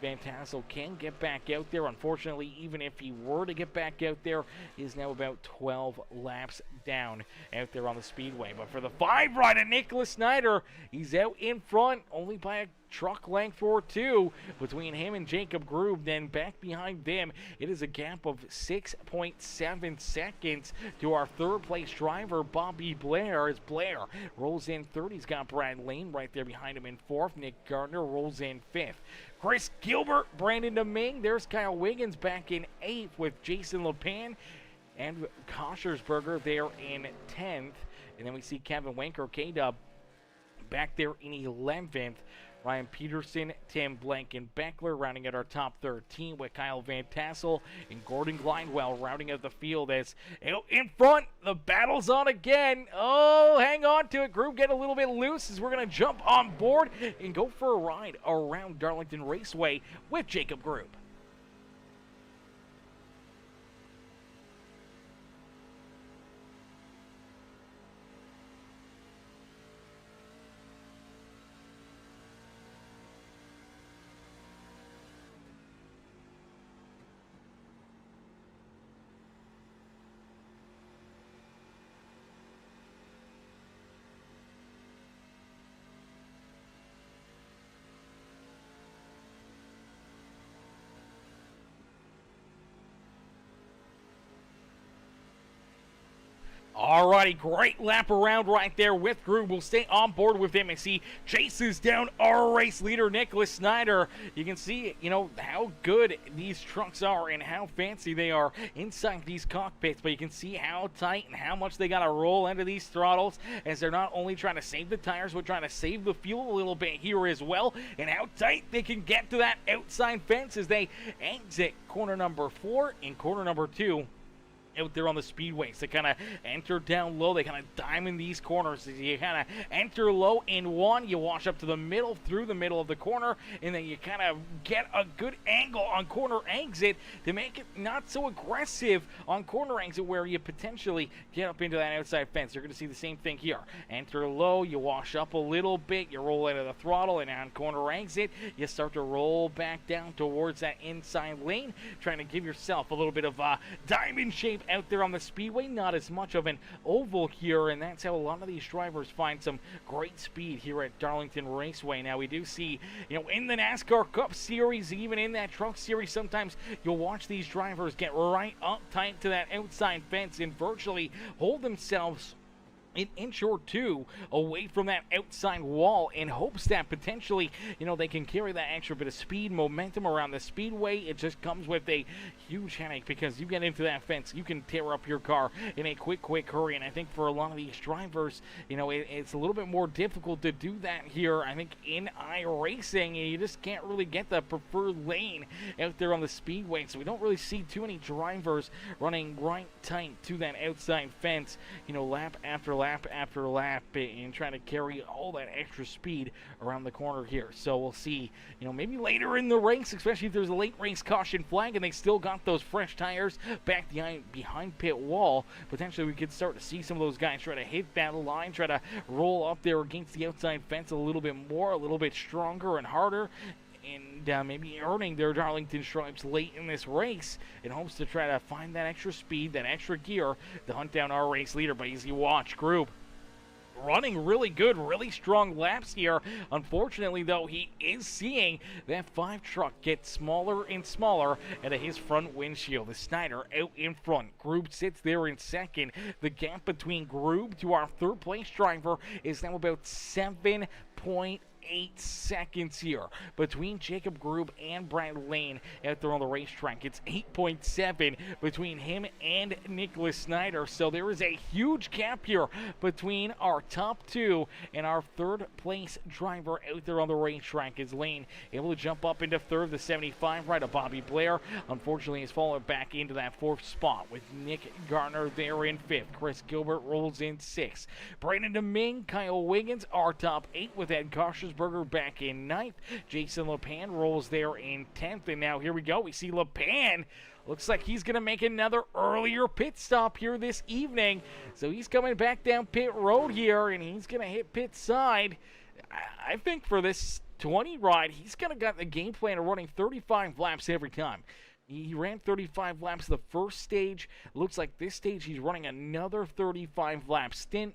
Van Tassel can get back out there. Unfortunately, even if he were to get back out there, he is now about 12 laps down out there on the speedway. But for the 5 ride of Nicholas Snyder, he's out in front only by a truck length or 2 between him and Jacob Grube. Then back behind them, it is a gap of 6.7 seconds to our 3rd place driver, Bobby Blair, as Blair rolls in 3rd. He's got Brad Lane right there behind him in 4th. Nick Gardner rolls in 5th. Chris Gilbert, Brandon Domingue, there's Kyle Wiggins back in 8th with Jason LePan and Koshersberger there in 10th. And then we see Kevin Wanker, K-Dub, back there in 11th. Ryan Peterson, Tim Blankenbeckler rounding out our top 13 with Kyle Van Tassel and Gordon Glidewell rounding out the field as out in front. The battle's on again. Oh, hang on to it. Group get a little bit loose as we're going to jump on board and go for a ride around Darlington Raceway with Jacob Grube. Alrighty, great lap around right there with Groove. We'll stay on board with him as he chases down our race leader, Nicholas Snyder. You can see, how good these trucks are and how fancy they are inside these cockpits, but you can see how tight and how much they got to roll into these throttles as they're not only trying to save the tires, but trying to save the fuel a little bit here as well, and how tight they can get to that outside fence as they exit corner number 4 and corner number 2. Out there on the speedways, they kind of enter down low, they kind of diamond these corners. You kind of enter low in one, you wash up to the middle, through the middle of the corner, and then you kind of get a good angle on corner exit to make it not so aggressive on corner exit where you potentially get up into that outside fence. You're going to see the same thing here. Enter low, you wash up a little bit, you roll out of the throttle, and on corner exit, you start to roll back down towards that inside lane, trying to give yourself a little bit of a diamond shape out there on the speedway. Not as much of an oval here, and that's how a lot of these drivers find some great speed here at Darlington Raceway. Now we do see, in the NASCAR Cup Series, even in that Truck Series, sometimes you'll watch these drivers get right up tight to that outside fence and virtually hold themselves an inch or two away from that outside wall in hopes that potentially, they can carry that extra bit of speed, momentum around the speedway. It just comes with a huge headache because you get into that fence, you can tear up your car in a quick hurry. And I think for a lot of these drivers, it's a little bit more difficult to do that here. I think in iRacing, you just can't really get the preferred lane out there on the speedway. So we don't really see too many drivers running right tight to that outside fence, lap after lap after lap, and trying to carry all that extra speed around the corner here. So we'll see, maybe later in the race, especially if there's a late race caution flag and they still got those fresh tires back behind pit wall, potentially we could start to see some of those guys try to hit that line, try to roll up there against the outside fence a little bit more, a little bit stronger and harder, and maybe earning their Darlington stripes late in this race in hopes to try to find that extra speed, that extra gear to hunt down our race leader. But as you watch, Group running really good, really strong laps here. Unfortunately, though, he is seeing that 5 truck get smaller and smaller out of his front windshield. The Snyder out in front. Groob sits there in second. The gap between Groob to our third place driver is now about 7.8 seconds here between Jacob Groob and Brad Lane out there on the racetrack. It's 8.7 between him and Nicholas Snyder. So there is a huge gap here between our top 2 and our third place driver out there on the racetrack. Is Lane able to jump up into third? The 75 right of Bobby Blair, unfortunately, has fallen back into that 4th spot with Nick Garner there in 5th. Chris Gilbert rolls in 6th. Brandon Deming, Kyle Wiggins are top 8 with Ed Kosh's back in 9th. Jason LePan rolls there in 10th. And now here we go. We see LePan. Looks like he's going to make another earlier pit stop here this evening. So he's coming back down pit road here, and he's going to hit pit side. I think for this 20 ride, he's going to got the game plan of running 35 laps every time. He ran 35 laps the first stage. Looks like this stage he's running another 35 lap stint.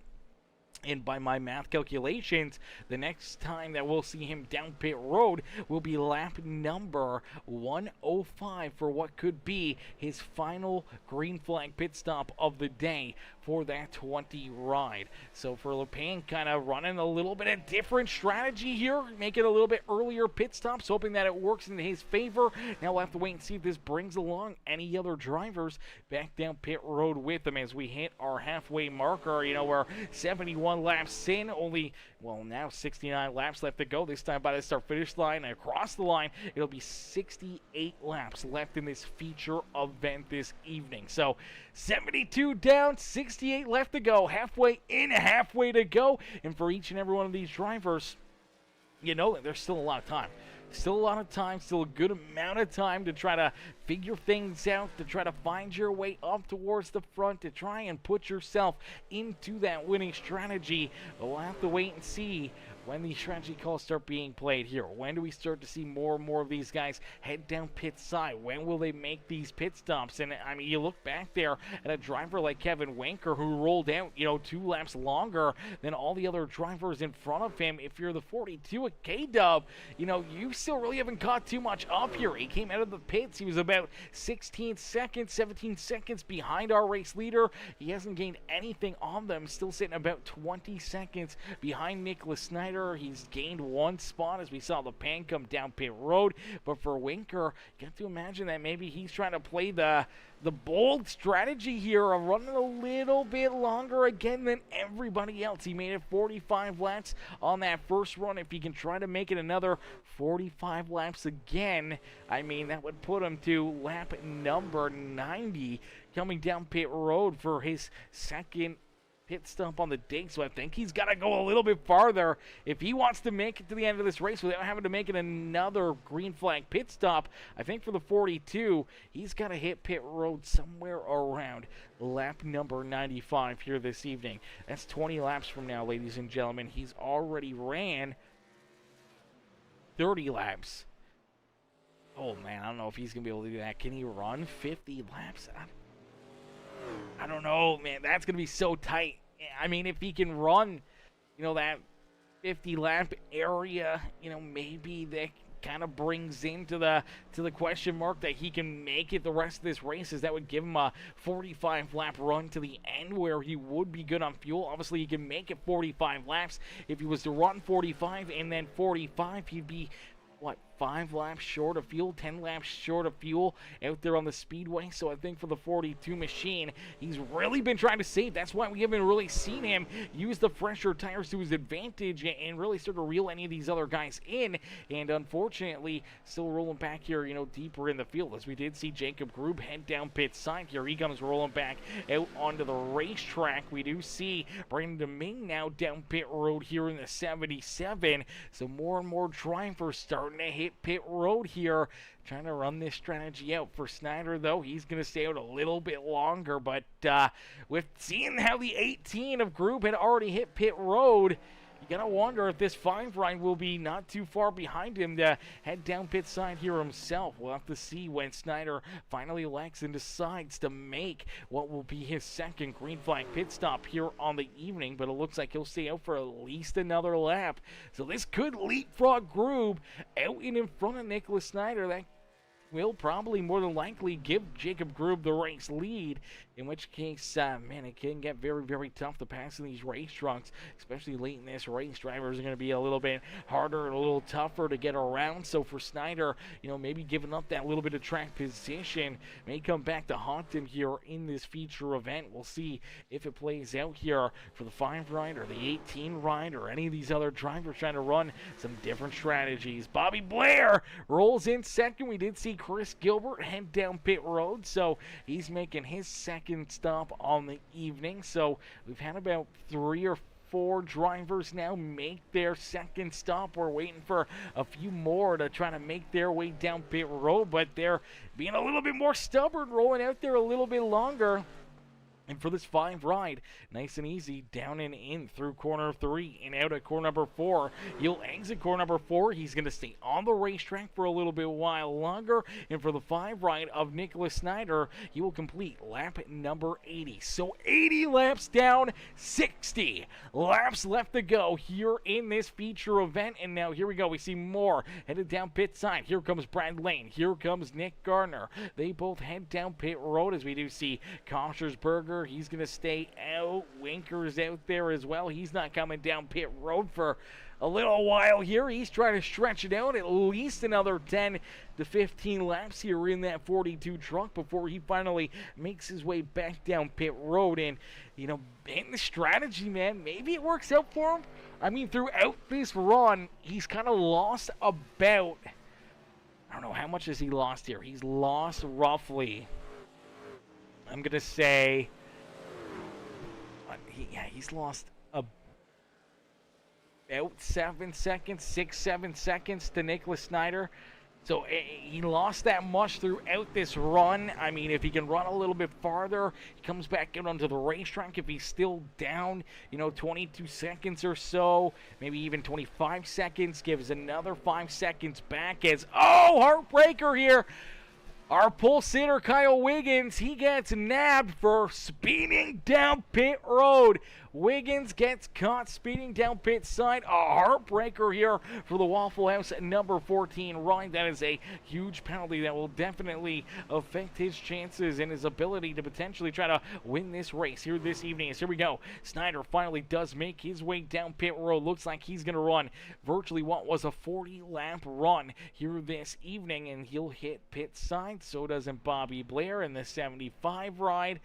And by my math calculations, the next time that we'll see him down pit road will be lap number 105 for what could be his final green flag pit stop of the day for that 20 ride. So for LePan, kind of running a little bit of different strategy here, making a little bit earlier pit stops, hoping that it works in his favor. Now we'll have to wait and see if this brings along any other drivers back down pit road with him as we hit our halfway marker. We're 71 laps in, only, now 69 laps left to go. This time by the start-finish line and across the line, it'll be 68 laps left in this feature event this evening. So 72 down, 68 left to go, halfway in, halfway to go. And for each and every one of these drivers, there's still a lot of time. Still a lot of time, still a good amount of time to try to figure things out, to try to find your way up towards the front, to try and put yourself into that winning strategy. But we'll have to wait and see when these strategy calls start being played here. When do we start to see more and more of these guys head down pit side? When will they make these pit stops? And I mean, you look back there at a driver like Kevin Winker who rolled out, 2 laps longer than all the other drivers in front of him. If you're the 42 at K-Dub, you still really haven't caught too much up here. He came out of the pits. He was about about 16 seconds, 17 seconds behind our race leader. He hasn't gained anything on them, still sitting about 20 seconds behind Nicholas Snyder. He's gained one spot as we saw the pan come down pit road. But for Winker, you have to imagine that maybe he's trying to play the bold strategy here of running a little bit longer again than everybody else. He made it 45 laps on that first run. If he can try to make it another 45 laps again, I mean, that would put him to lap number 90 coming down pit road for his second pit stop on the day. So I think he's got to go a little bit farther if he wants to make it to the end of this race without having to make it another green flag pit stop. I think for the 42, he's got to hit pit road somewhere around lap number 95 here this evening. That's 20 laps from now, ladies and gentlemen. He's already ran 30 laps. Oh man, I don't know if he's gonna be able to do that. Can he run 50 laps? I don't know, man. That's going to be so tight. I mean, if he can run, that 50 lap area, maybe that kind of brings into the question mark that he can make it the rest of this race, as that would give him a 45 lap run to the end where he would be good on fuel. Obviously, he can make it 45 laps. If he was to run 45 and then 45, he'd be 5 laps short of fuel, 10 laps short of fuel out there on the speedway. So I think for the 42 machine, he's really been trying to save. That's why we haven't really seen him use the fresher tires to his advantage and really start to reel any of these other guys in. And unfortunately, still rolling back here, deeper in the field, as we did see Jacob Grube head down pit side here. He comes rolling back out onto the racetrack. We do see Brandon Domingue now down pit road here in the 77. So more and more drivers starting to hit pit road here, trying to run this strategy out. For Snyder, though, he's going to stay out a little bit longer, but with seeing how the 18 of Grube had already hit pit road, you gotta wonder if this 5 ride will be not too far behind him to head down pit side here himself. We'll have to see when Snyder finally elects and decides to make what will be his second green flag pit stop here on the evening, but it looks like he'll stay out for at least another lap. So this could leapfrog Grube out in front of Nicholas Snyder. That will probably more than likely give Jacob Grube the race lead, in which case, man, it can get very, very tough to pass in these race trucks, especially late in this race. Drivers are going to be a little bit harder and a little tougher to get around. So for Snyder, maybe giving up that little bit of track position may come back to haunt him here in this feature event. We'll see if it plays out here for the 5 ride or the 18 ride or any of these other drivers trying to run some different strategies. Bobby Blair rolls in second. We did see Chris Gilbert head down pit road, so he's making his second stop on the evening. So we've had about 3 or 4 drivers now make their second stop. We're waiting for a few more to try to make their way down pit road, but they're being a little bit more stubborn, rolling out there a little bit longer. And for this 5 ride, nice and easy, down and in through corner 3 and out at corner number 4. He'll exit corner number 4. He's going to stay on the racetrack for a little bit while longer. And for the 5 ride of Nicholas Snyder, he will complete lap number 80. So 80 laps down, 60 laps left to go here in this feature event. And now here we go. We see more headed down pit side. Here comes Brad Lane. Here comes Nick Gardner. They both head down pit road, as we do see Koshersberger. He's going to stay out. Winker's out there as well. He's not coming down pit road for a little while here. He's trying to stretch it out at least another 10 to 15 laps here in that 42 truck before he finally makes his way back down pit road. And, in the strategy, man, maybe it works out for him. I mean, throughout this run, he's kind of lost about, I don't know, how much has he lost here? He's lost roughly, I'm going to say, he's lost about 7 seconds, 6-7 seconds to Nicholas Snyder. So he lost that much throughout this run. I mean, if he can run a little bit farther, he comes back out onto the racetrack. If he's still down, 22 seconds or so, maybe even 25 seconds, gives another 5 seconds back as, heartbreaker here. Our pole sitter, Kyle Wiggins, he gets nabbed for speeding down pit road. Wiggins gets caught speeding down pit side. A heartbreaker here for the Waffle House at number 14. Ryan, that is a huge penalty that will definitely affect his chances and his ability to potentially try to win this race here this evening. As here we go. Snyder finally does make his way down pit road. Looks like he's going to run virtually what was a 40-lap run here this evening, and he'll hit pit side. So doesn't Bobby Blair in the 75 ride.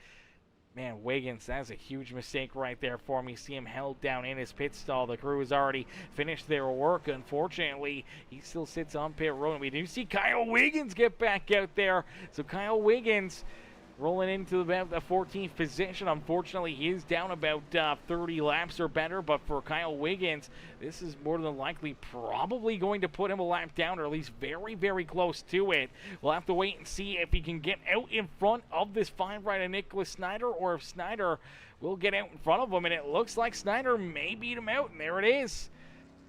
Man, Wiggins, that's a huge mistake right there for me. See him held down in his pit stall. The crew has already finished their work. Unfortunately, he still sits on pit road. And we do see Kyle Wiggins get back out there. So Kyle Wiggins rolling into about the 14th position. Unfortunately, he is down about 30 laps or better, but for Kyle Wiggins, this is more than likely probably going to put him a lap down, or at least very, very close to it. We'll have to wait and see if he can get out in front of this fine ride of Nicholas Snyder, or if Snyder will get out in front of him, and it looks like Snyder may beat him out, and there it is.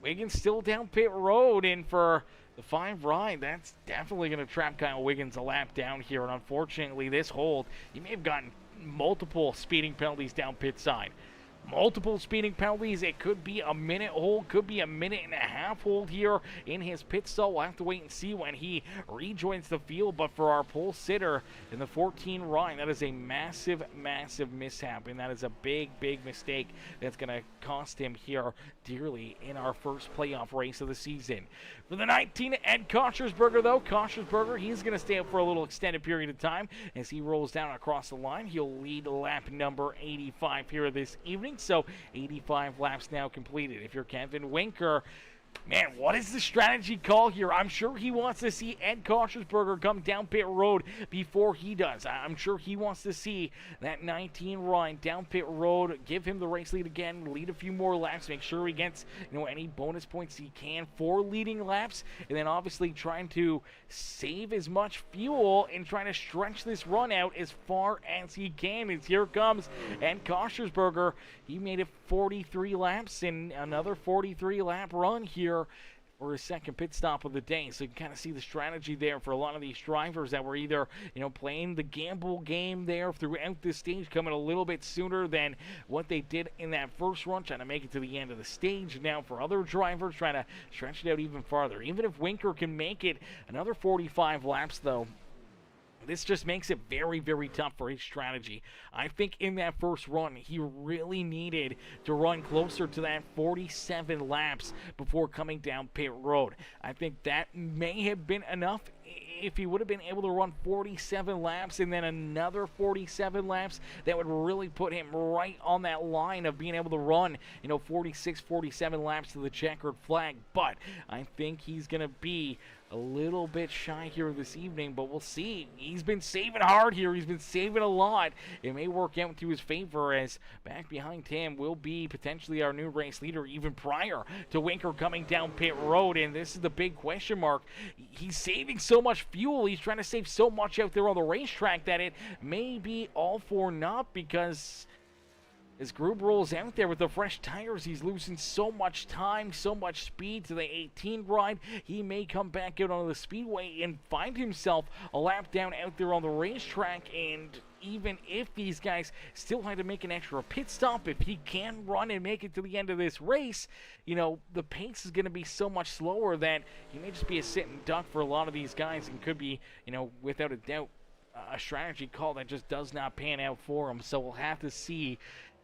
Wiggins still down pit road, and for the 5 ride, that's definitely going to trap Kyle Wiggins a lap down here. And unfortunately, this hold, he may have gotten multiple speeding penalties down pit side. Multiple speeding penalties. It could be a minute hold, could be a minute and a half hold here in his pit stall. We'll have to wait and see when he rejoins the field. But for our pole sitter in the 14 ride, that is a massive, massive mishap. And that is a big, big mistake that's going to cost him here dearly in our first playoff race of the season. For the 19, Ed Kochersberger, though. Kochersberger, he's going to stay up for a little extended period of time as he rolls down across the line. He'll lead lap number 85 here this evening. So 85 laps now completed. If you're Kevin Winker, man, what is the strategy call here? I'm sure he wants to see Ed Kochersberger come down pit road before he does. I'm sure he wants to see that 19 run down pit road, give him the race lead again, lead a few more laps, make sure he gets any bonus points he can for leading laps, and then obviously trying to save as much fuel and trying to stretch this run out as far as he can. As here comes Ed Kochersberger. He made it 43 laps in another 43 lap run here for his second pit stop of the day. So you can kind of see the strategy there for a lot of these drivers that were either, playing the gamble game there throughout this stage, coming a little bit sooner than what they did in that first run, trying to make it to the end of the stage. Now for other drivers, trying to stretch it out even farther. Even if Winker can make it another 45 laps, though, this just makes it very, very tough for his strategy. I think in that first run, he really needed to run closer to that 47 laps before coming down pit road. I think that may have been enough. If he would have been able to run 47 laps and then another 47 laps, that would really put him right on that line of being able to run, 46, 47 laps to the checkered flag. But I think he's going to be a little bit shy here this evening, but we'll see. He's been saving hard here. He's been saving a lot. It may work out to his favor, as back behind him will be potentially our new race leader, even prior to Winker coming down pit road. And this is the big question mark. He's saving so much fuel. He's trying to save so much out there on the racetrack that it may be all for naught, because as Grube rolls out there with the fresh tires, he's losing so much time, so much speed to the 18 ride. He may come back out onto the speedway and find himself a lap down out there on the racetrack. And even if these guys still had to make an extra pit stop, if he can run and make it to the end of this race, the pace is going to be so much slower that he may just be a sitting duck for a lot of these guys, and could be, without a doubt, a strategy call that just does not pan out for him. So we'll have to see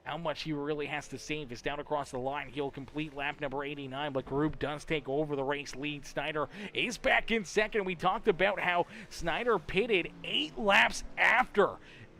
how much he really has to save. Is down across the line. He'll complete lap number 89, but Grube does take over the race lead. Snyder is back in second. We talked about how Snyder pitted 8 laps after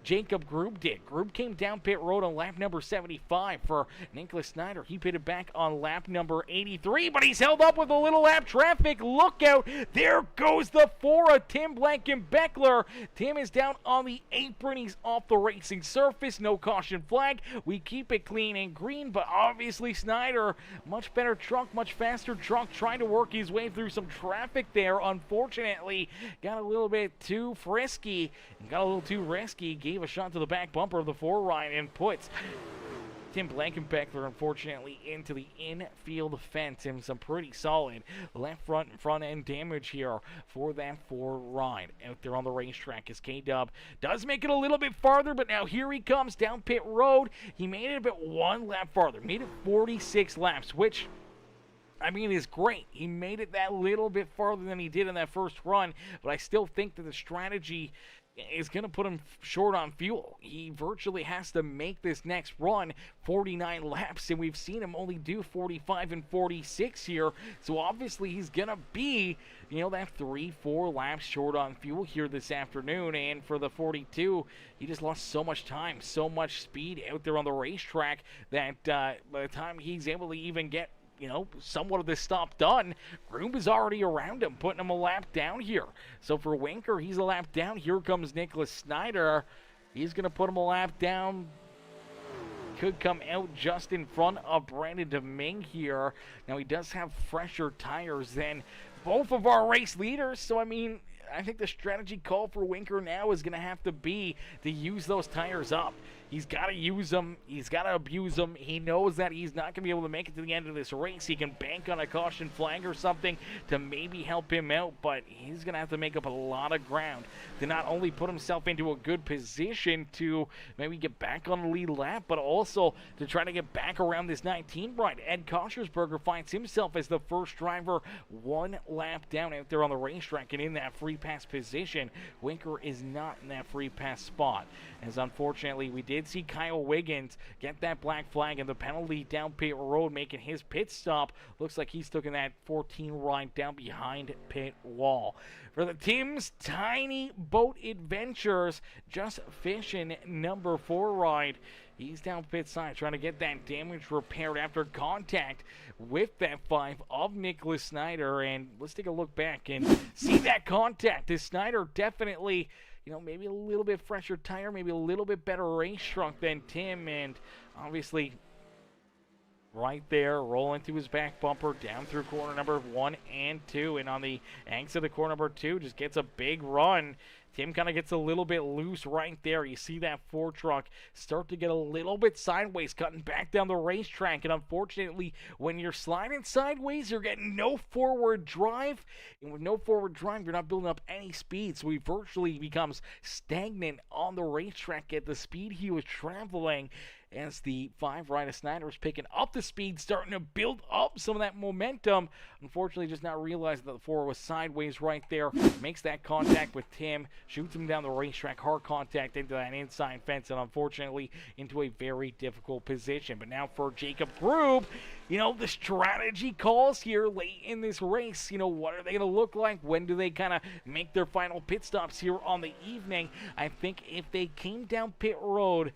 Jacob Grube did. Grube came down pit road on lap number 75 for Nicholas Snyder. He pitted back on lap number 83, but he's held up with a little lap traffic. Look out. There goes the 4 of Tim Blankenbeckler. Tim is down on the apron. He's off the racing surface. No caution flag. We keep it clean and green, but obviously Snyder, much better truck, much faster truck, trying to work his way through some traffic there. Unfortunately, got a little bit too frisky and got a little too risky. Gave a shot to the back bumper of the 4 ride and puts Tim Blankenbeckler, unfortunately, into the infield fence, and some pretty solid left front and front end damage here for that 4 ride out there on the racetrack, as K-Dub does make it a little bit farther, but now here he comes down pit road. He made it about 1 lap farther, made it 46 laps, which, I mean, is great. He made it that little bit farther than he did in that first run, but I still think that the strategy is going to put him short on fuel. He virtually has to make this next run 49 laps, and we've seen him only do 45 and 46 here, so obviously he's going to be, you know, that 3-4 laps short on fuel here this afternoon. And for the 42, he just lost so much time, so much speed out there on the racetrack that by the time he's able to even get, you know, somewhat of this stop done, Groom is already around him, putting him a lap down here. So for Winker, he's a lap down. Here comes Nicholas Snyder. He's going to put him a lap down. Could come out just in front of Brandon Domingue here. Now, he does have fresher tires than both of our race leaders. So, I mean, I think the strategy call for Winker now is going to have to be to use those tires up. He's got to use them. He's got to abuse them. He knows that he's not going to be able to make it to the end of this race. He can bank on a caution flag or something to maybe help him out, but he's going to have to make up a lot of ground to not only put himself into a good position to maybe get back on the lead lap, but also to try to get back around this 19 ride. Ed Koschersberger finds himself as the first driver 1 lap down out there on the racetrack and in that free pass position. Winker is not in that free pass spot, as unfortunately we did see Kyle Wiggins get that black flag and the penalty down pit road, making his pit stop. Looks like he's taking that 14 ride down behind pit wall. For the Tim's Tiny Boat Adventures, just fishing number 4 ride. He's down pit side trying to get that damage repaired after contact with that 5 of Nicholas Snyder. And let's take a look back and see that contact. This Snyder definitely, you know, maybe a little bit fresher tire, maybe a little bit better race trunk than Tim, and obviously right there, rolling to his back bumper down through corner number 1 and 2, and on the exit of corner number 2, just gets a big run. Tim kind of gets a little bit loose right there. You see that Ford truck start to get a little bit sideways, cutting back down the racetrack. And unfortunately, when you're sliding sideways, you're getting no forward drive. And with no forward drive, you're not building up any speed. So he virtually becomes stagnant on the racetrack at the speed he was traveling, as the 5 Ryder Snyder is picking up the speed, starting to build up some of that momentum. Unfortunately, just not realizing that the 4 was sideways right there. Makes that contact with Tim, shoots him down the racetrack, hard contact into that inside fence, and unfortunately into a very difficult position. But now for Jacob Grube, you know, the strategy calls here late in this race. You know, what are they going to look like? When do they kind of make their final pit stops here on the evening? I think if they came down pit road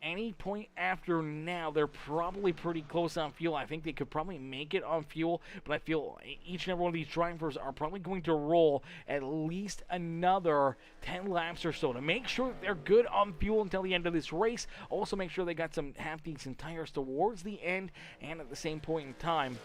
any point after now, they're probably pretty close on fuel. I think they could probably make it on fuel, but I feel each and every one of these drivers are probably going to roll at least another 10 laps or so to make sure that they're good on fuel until the end of this race. Also make sure they got some half-decent tires towards the end, and at the same point in time,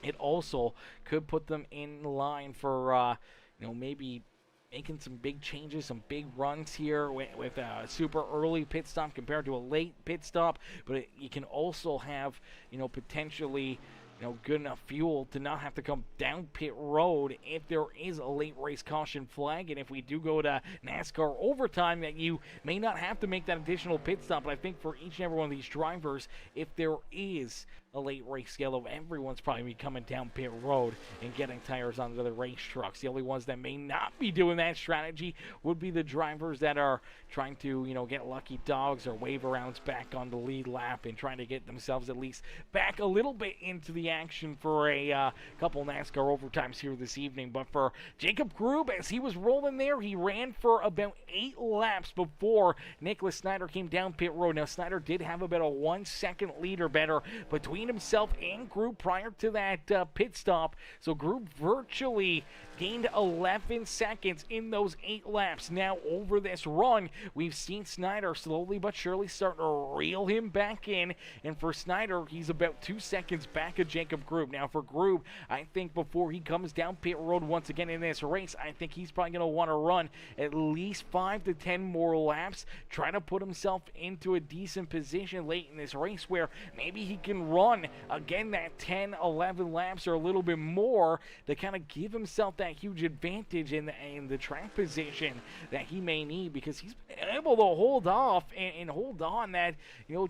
it also could put them in line for, you know, maybe making some big changes, some big runs here with a super early pit stop compared to a late pit stop. But you can also have, you know, potentially, you know, good enough fuel to not have to come down pit road if there is a late race caution flag. And if we do go to NASCAR overtime, that you may not have to make that additional pit stop. But I think for each and every one of these drivers, if there is a late race yellow, everyone's probably be coming down pit road and getting tires onto the race trucks. The only ones that may not be doing that strategy would be the drivers that are trying to, you know, get lucky dogs or wave arounds back on the lead lap and trying to get themselves at least back a little bit into the action for a couple NASCAR overtimes here this evening. But for Jacob Grube, as he was rolling there, he ran for about 8 laps before Nicholas Snyder came down pit road. Now, Snyder did have about a 1 second lead or better between between himself and Group prior to that pit stop. So Group virtually gained 11 seconds in those 8 laps. Now over this run, we've seen Snyder slowly but surely starting to reel him back in. And for Snyder, he's about 2 seconds back of Jacob Group. Now for Group, I think before he comes down pit road once again in this race, I think he's probably going to want to run at least 5 to 10 more laps, try to put himself into a decent position late in this race where maybe he can run again that 10, 11 laps or a little bit more to kind of give himself that huge advantage in the track position that he may need, because he's been able to hold off and hold on that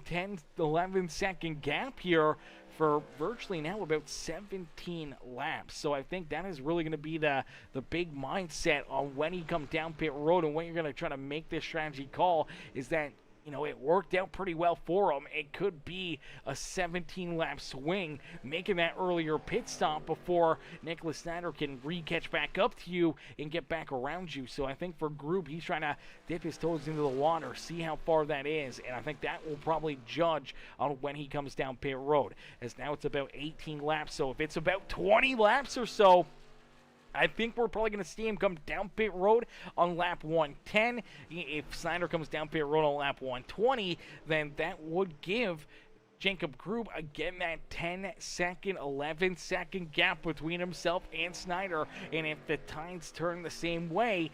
10, 11 second gap here for virtually now about 17 laps. So I think that is really going to be the big mindset on when he comes down pit road and when you're going to try to make this strategy call, is that it worked out pretty well for him. It could be a 17-lap swing, making that earlier pit stop before Nicholas Snyder can catch back up to you and get back around you. So I think for Group, he's trying to dip his toes into the water, see how far that is, and I think that will probably judge on when he comes down pit road, as now it's about 18 laps. So if it's about 20 laps or so, I think we're probably going to see him come down pit road on lap 110. If Snyder comes down pit road on lap 120, then that would give Jacob Group again that 10-second, 11-second gap between himself and Snyder. And if the tides turn the same way,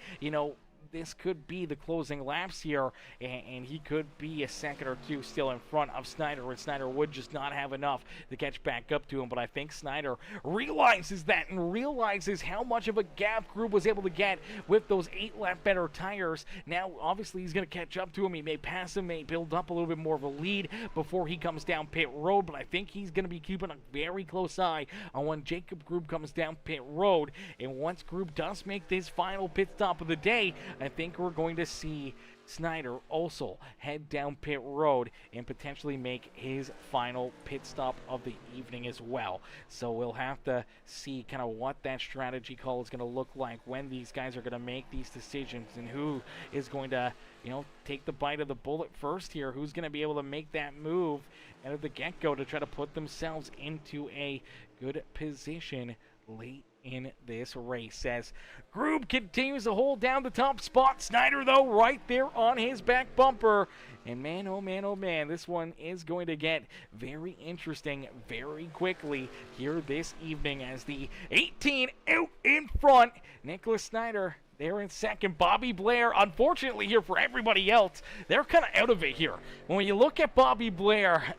this could be the closing laps here, and he could be a second or two still in front of Snyder, and Snyder would just not have enough to catch back up to him. But I think Snyder realizes that and realizes how much of a gap Group was able to get with those 8-lap better tires. Now, obviously, he's going to catch up to him. He may pass him, may build up a little bit more of a lead before he comes down pit road, but I think he's going to be keeping a very close eye on when Jacob Group comes down pit road. And once Group does make this final pit stop of the day, I think we're going to see Snyder also head down pit road and potentially make his final pit stop of the evening as well. So we'll have to see kind of what that strategy call is going to look like when these guys are going to make these decisions, and who is going to, take the bite of the bullet first here. Who's going to be able to make that move out of the get-go to try to put themselves into a good position late in this race, as Group continues to hold down the top spot. Snyder, though, right there on his back bumper. And man, oh man, this one is going to get very interesting very quickly here this evening, as the 18 out in front. Nicholas Snyder there in second. Bobby Blair, unfortunately here for everybody else, they're kind of out of it here. When you look at Bobby Blair,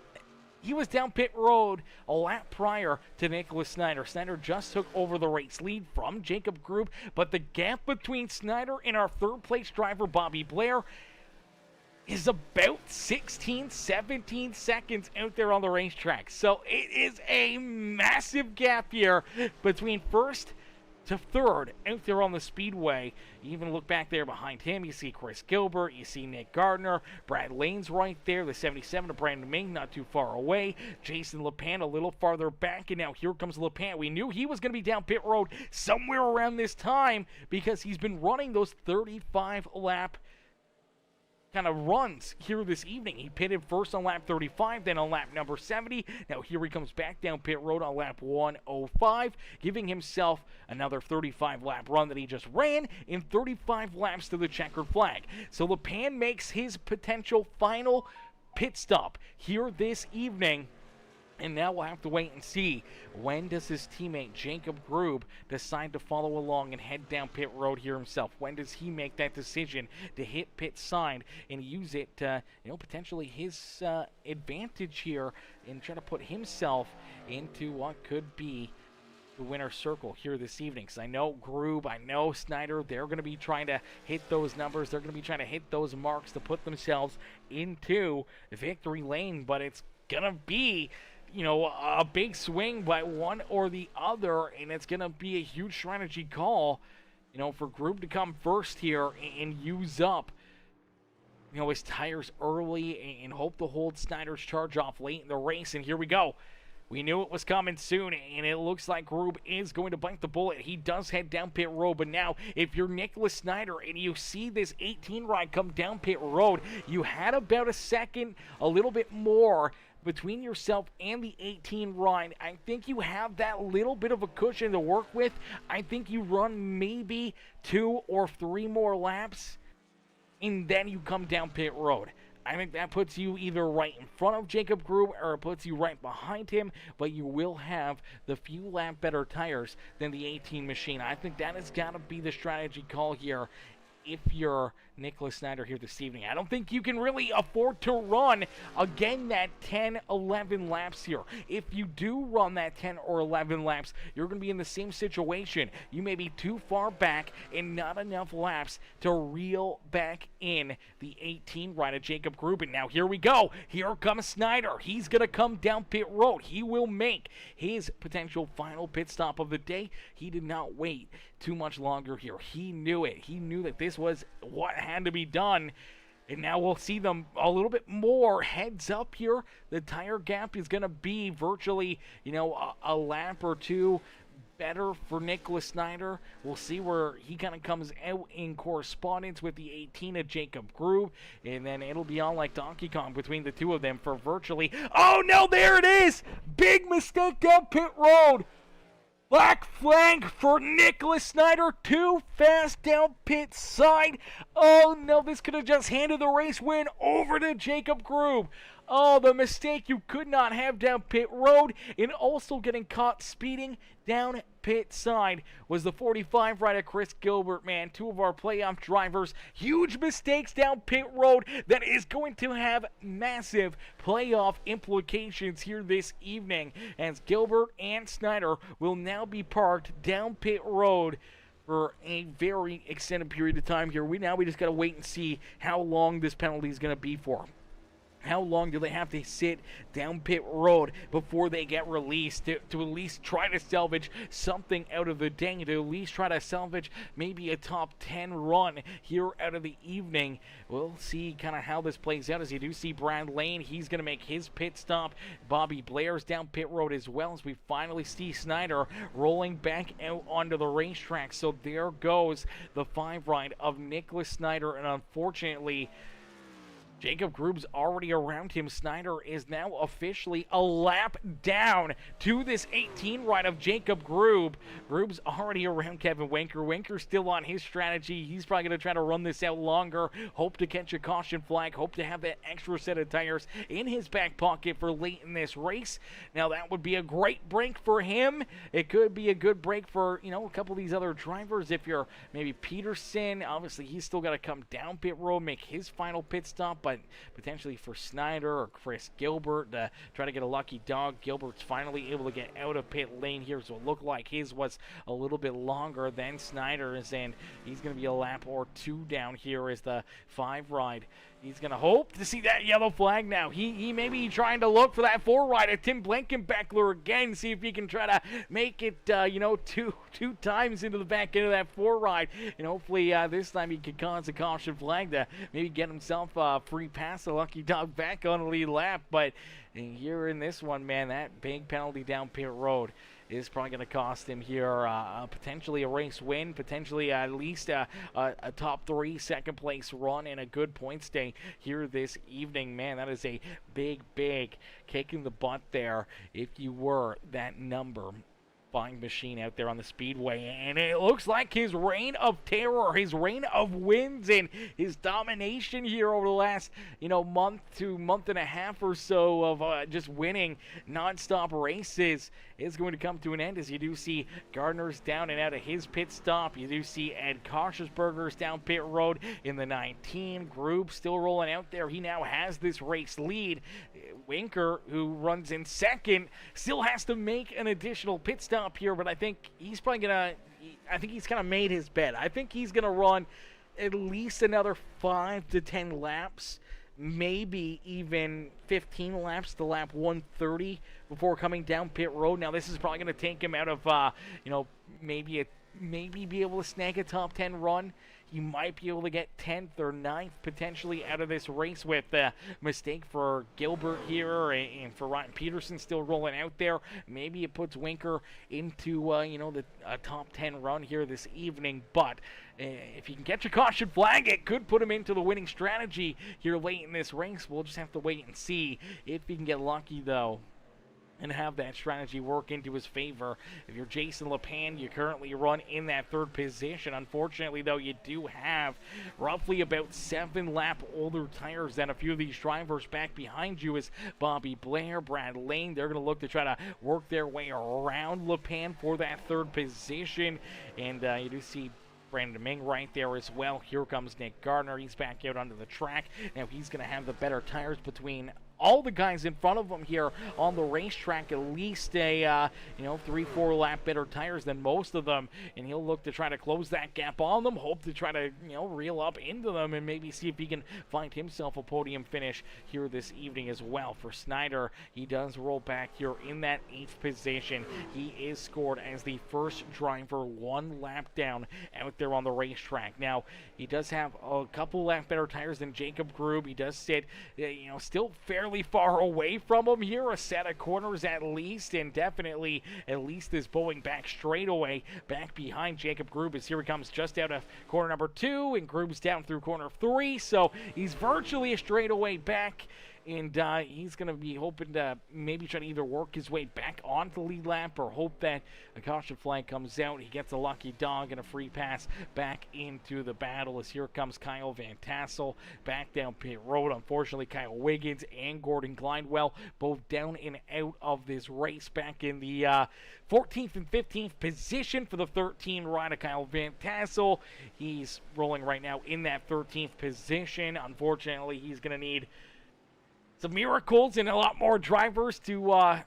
he was down pit road a lap prior to Nicholas Snyder. Snyder just took over the race lead from Jacob Group, but the gap between Snyder and our third-place driver, Bobby Blair, is about 16, 17 seconds out there on the racetrack. So it is a massive gap here between first to third out there on the speedway. You even look back there behind him, you see Chris Gilbert, you see Nick Gardner, Brad Lane's right there, the 77 of Brandon Ming not too far away, Jason LePan a little farther back, and now here comes LePan. We knew he was going to be down pit road somewhere around this time, because he's been running those 35-lap kind of runs here this evening. He pitted first on lap 35, then on lap number 70. Now here he comes back down pit road on lap 105, giving himself another 35-lap run that he just ran in 35 laps to the checkered flag. So LePan makes his potential final pit stop here this evening. And now we'll have to wait and see, when does his teammate Jacob Group decide to follow along and head down pit road here himself? When does he make that decision to hit pit sign and use it to, potentially his advantage here, and try to put himself into what could be the winner's circle here this evening? Because I know Group, I know Snyder, they're going to be trying to hit those numbers. They're going to be trying to hit those marks to put themselves into victory lane, but it's going to be a big swing by one or the other, and it's going to be a huge strategy call, for Group to come first here and use up, his tires early and hope to hold Snyder's charge off late in the race. And here we go. We knew it was coming soon, and it looks like Group is going to bite the bullet. He does head down pit road, but now if you're Nicholas Snyder and you see this 18 ride come down pit road, you had about a second, a little bit more between yourself and the 18 ride, I think you have that little bit of a cushion to work with. I think you run maybe 2 or 3 more laps, and then you come down pit road. I think that puts you either right in front of Jacob Grube or it puts you right behind him, but you will have the few lap better tires than the 18 machine. I think that has got to be the strategy call here if you're Nicholas Snyder here this evening. I don't think you can really afford to run, again, that 10, 11 laps here. If you do run that 10 or 11 laps, you're going to be in the same situation. You may be too far back and not enough laps to reel back in the 18 ride of Jacob Grube. Now here we go. Here comes Snyder. He's going to come down pit road. He will make his potential final pit stop of the day. He did not wait too much longer here. He knew it. He knew that this was what had to be done. And now we'll see them a little bit more heads up here. The tire gap is going to be virtually, a lap or two better for Nicholas Snyder. We'll see where he kind of comes out in correspondence with the 18 of Jacob Grube. And then it'll be on like Donkey Kong between the two of them for virtually... Oh, no, there it is! Big mistake down pit road. Black flag for Nicholas Snyder, too fast down pit side. Oh no, this could have just handed the race win over to Jacob Grube. Oh, the mistake you could not have down pit road, and also getting caught speeding down pit side was the 45 rider Chris Gilbert, man. Two of our playoff drivers. Huge mistakes down pit road that is going to have massive playoff implications here this evening, as Gilbert and Snyder will now be parked down pit road for a very extended period of time here. We just got to wait and see how long this penalty is going to be for. How long do they have to sit down pit road before they get released to at least try to salvage something out of the day, to at least try to salvage maybe a top 10 run here out of the evening? We'll see kind of how this plays out, as you do see Brad Lane. He's going to make his pit stop. Bobby Blair's down pit road as well, as we finally see Snyder rolling back out onto the racetrack. So there goes the 5 ride of Nicholas Snyder, and unfortunately, Jacob Grube's already around him. Snyder is now officially a lap down to this 18 ride of Jacob Grube. Grube's already around Kevin Winker. Winker's still on his strategy. He's probably going to try to run this out longer. Hope to catch a caution flag. Hope to have that extra set of tires in his back pocket for late in this race. Now, that would be a great break for him. It could be a good break for, a couple of these other drivers. If you're maybe Peterson, obviously he's still got to come down pit road, make his final pit stop. But potentially for Snyder or Chris Gilbert to try to get a lucky dog. Gilbert's finally able to get out of pit lane here, so it looked like his was a little bit longer than Snyder's, and he's going to be a lap or two down here as the 5 ride. He's going to hope to see that yellow flag now. He may be trying to look for that 4 ride at Tim Blankenbeckler again, see if he can try to make it, two times into the back end of that 4 ride. And hopefully this time he can cause a caution flag to maybe get himself a free pass, a lucky dog back on the lead lap. But here in this one, man, that big penalty down pit road is probably going to cost him here potentially a race win, potentially at least a top 3 second place run and a good points day here this evening. Man, that is a big kick in the butt there if you were that number 5 machine out there on the speedway. And it looks like his reign of terror, his reign of wins, and his domination here over the last month to month and a half or so of just winning non-stop races is going to come to an end, as you do see Gardner's down and out of his pit stop. You do see Ed Koschersberger's down pit road in the 19. Grube still rolling out there. He now has this race lead. Winker, who runs in second, still has to make an additional pit stop here, but I think he's probably gonna, he's kind of made his bet. I think he's gonna run at least another 5 to 10 laps, maybe even 15 laps to lap 130 before coming down pit road. Now, this is probably going to take him out of, maybe maybe be able to snag a top 10 run. He might be able to get 10th or 9th potentially out of this race with a mistake for Gilbert here and for Ryan Peterson still rolling out there. Maybe it puts Winker into, the top 10 run here this evening. But if he can catch a caution flag, it could put him into the winning strategy here late in this race. We'll just have to wait and see if he can get lucky, though, and have that strategy work into his favor. If you're Jason LePan, you currently run in that 3rd position. Unfortunately, though, you do have roughly about 7 lap older tires than a few of these drivers. Back behind you is Bobby Blair, Brad Lane. They're going to look to try to work their way around LePan for that 3rd position. And you do see Brandon Ming right there as well. Here comes Nick Gardner. He's back out onto the track. Now he's going to have the better tires between all the guys in front of him here on the racetrack, at least a 3-4 lap better tires than most of them, and he'll look to try to close that gap on them, hope to try to reel up into them and maybe see if he can find himself a podium finish here this evening as well. For Snyder, he does roll back here in that 8th position. He is scored as the first driver 1 lap down out there on the racetrack. Now he does have a couple lap better tires than Jacob Grube. He does sit still fairly far away from him here, a set of corners at least, and definitely at least this Boeing back straightaway back behind Jacob Grube as here he comes just out of corner number 2, and Grube's down through corner 3, so he's virtually a straightaway back. And he's going to be hoping to maybe try to either work his way back onto the lead lap or hope that a caution flag comes out. He gets a lucky dog and a free pass back into the battle as here comes Kyle Van Tassel back down pit road. Unfortunately, Kyle Wiggins and Gordon Glidewell both down and out of this race back in the 14th and 15th position for the 13 ride of Kyle Van Tassel. He's rolling right now in that 13th position. Unfortunately, he's going to need some miracles and a lot more drivers to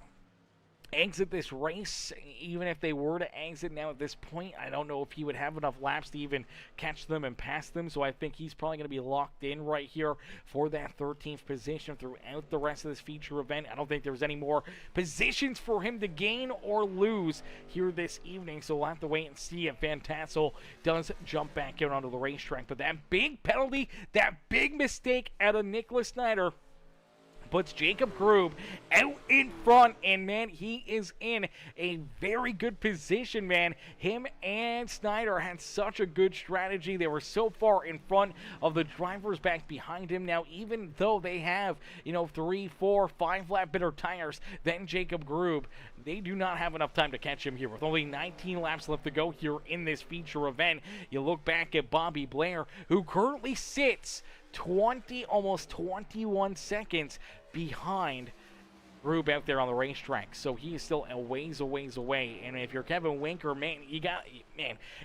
exit this race. Even if they were to exit now at this point, I don't know if he would have enough laps to even catch them and pass them, so I think he's probably going to be locked in right here for that 13th position throughout the rest of this feature event. I don't think there's any more positions for him to gain or lose here this evening, so we'll have to wait and see if Van Tassel does jump back out onto the racetrack. But that big penalty, that big mistake out of Nicholas Snyder puts Jacob Grube out in front, and man, he is in a very good position, man. Him and Snyder had such a good strategy. They were so far in front of the drivers back behind him. Now, even though they have, 3, 4, 5 lap better tires than Jacob Grube, they do not have enough time to catch him here. With only 19 laps left to go here in this feature event, you look back at Bobby Blair, who currently sits almost 21 seconds behind Grube out there on the racetrack, so he is still a ways away. And if you're Kevin Winker,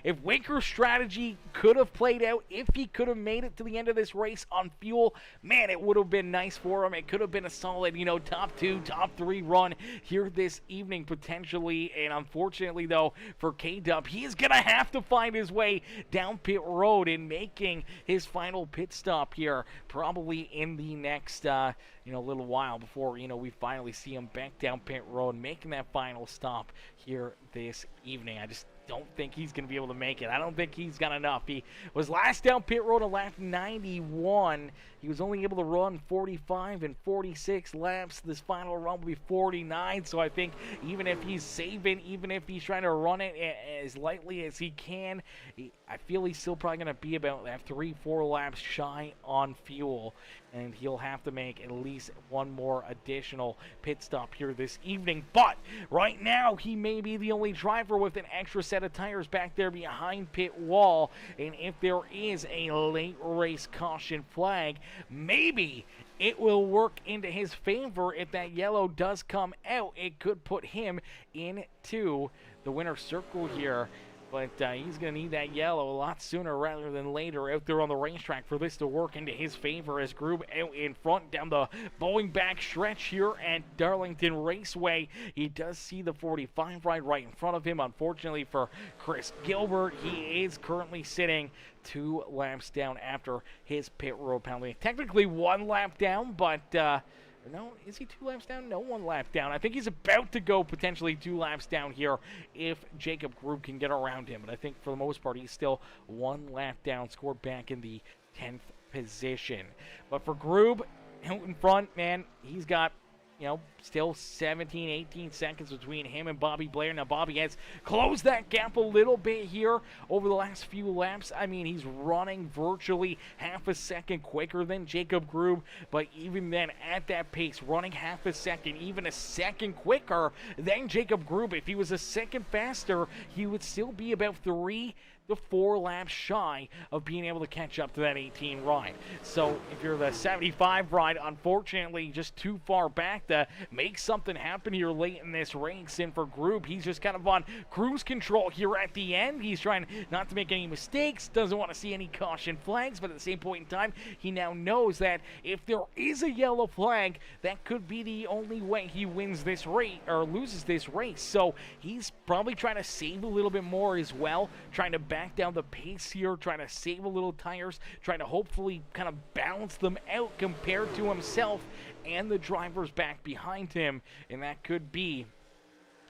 if Winker's strategy could have played out, if he could have made it to the end of this race on fuel, man, it would have been nice for him. It could have been a solid, top 2, top 3 run here this evening potentially. And unfortunately, though, for K-Dub, he's gonna have to find his way down pit road and making his final pit stop here, probably in the next little while before we finally see him back down pit road making that final stop here this evening. I just don't think he's going to be able to make it. I don't think he's got enough. He was last down pit road on lap 91. He was only able to run 45 and 46 laps. This final run will be 49, so I think even if he's saving, even if he's trying to run it as lightly as he can, I feel he's still probably going to be about that 3-4 laps shy on fuel, and he'll have to make at least one more additional pit stop here this evening. But right now, he may be the only driver with an extra set of tires back there behind pit wall, and if there is a late race caution flag, maybe it will work into his favor. If that yellow does come out, it could put him into the winner's circle here. But he's going to need that yellow a lot sooner rather than later out there on the racetrack for this to work into his favor as Grube out in front down the Boeing back stretch here at Darlington Raceway. He does see the 45 ride right in front of him. Unfortunately for Chris Gilbert, he is currently sitting 2 laps down after his pit road penalty. Technically 1 lap down, but No, is he 2 laps down? No, 1 lap down. I think he's about to go potentially 2 laps down here if Jacob Grube can get around him. But I think for the most part, he's still 1 lap down, scored back in the 10th position. But for Grube, out in front, man, he's got, still 17, 18 seconds between him and Bobby Blair. Now, Bobby has closed that gap a little bit here over the last few laps. I mean, he's running virtually half a second quicker than Jacob Grube, but even then, at that pace, running half a second, even a second quicker than Jacob Grube, if he was a second faster, he would still be about 3 to 4 laps shy of being able to catch up to that 18 ride. So if you're the 75 ride, unfortunately just too far back to make something happen here late in this race. And for Grube, he's just kind of on cruise control here at the end. He's trying not to make any mistakes, doesn't want to see any caution flags, but at the same point in time, he now knows that if there is a yellow flag, that could be the only way he wins this race or loses this race. So he's probably trying to save a little bit more as well, trying to back down the pace here, trying to save a little tires, trying to hopefully kind of balance them out compared to himself and the drivers back behind him, and that could be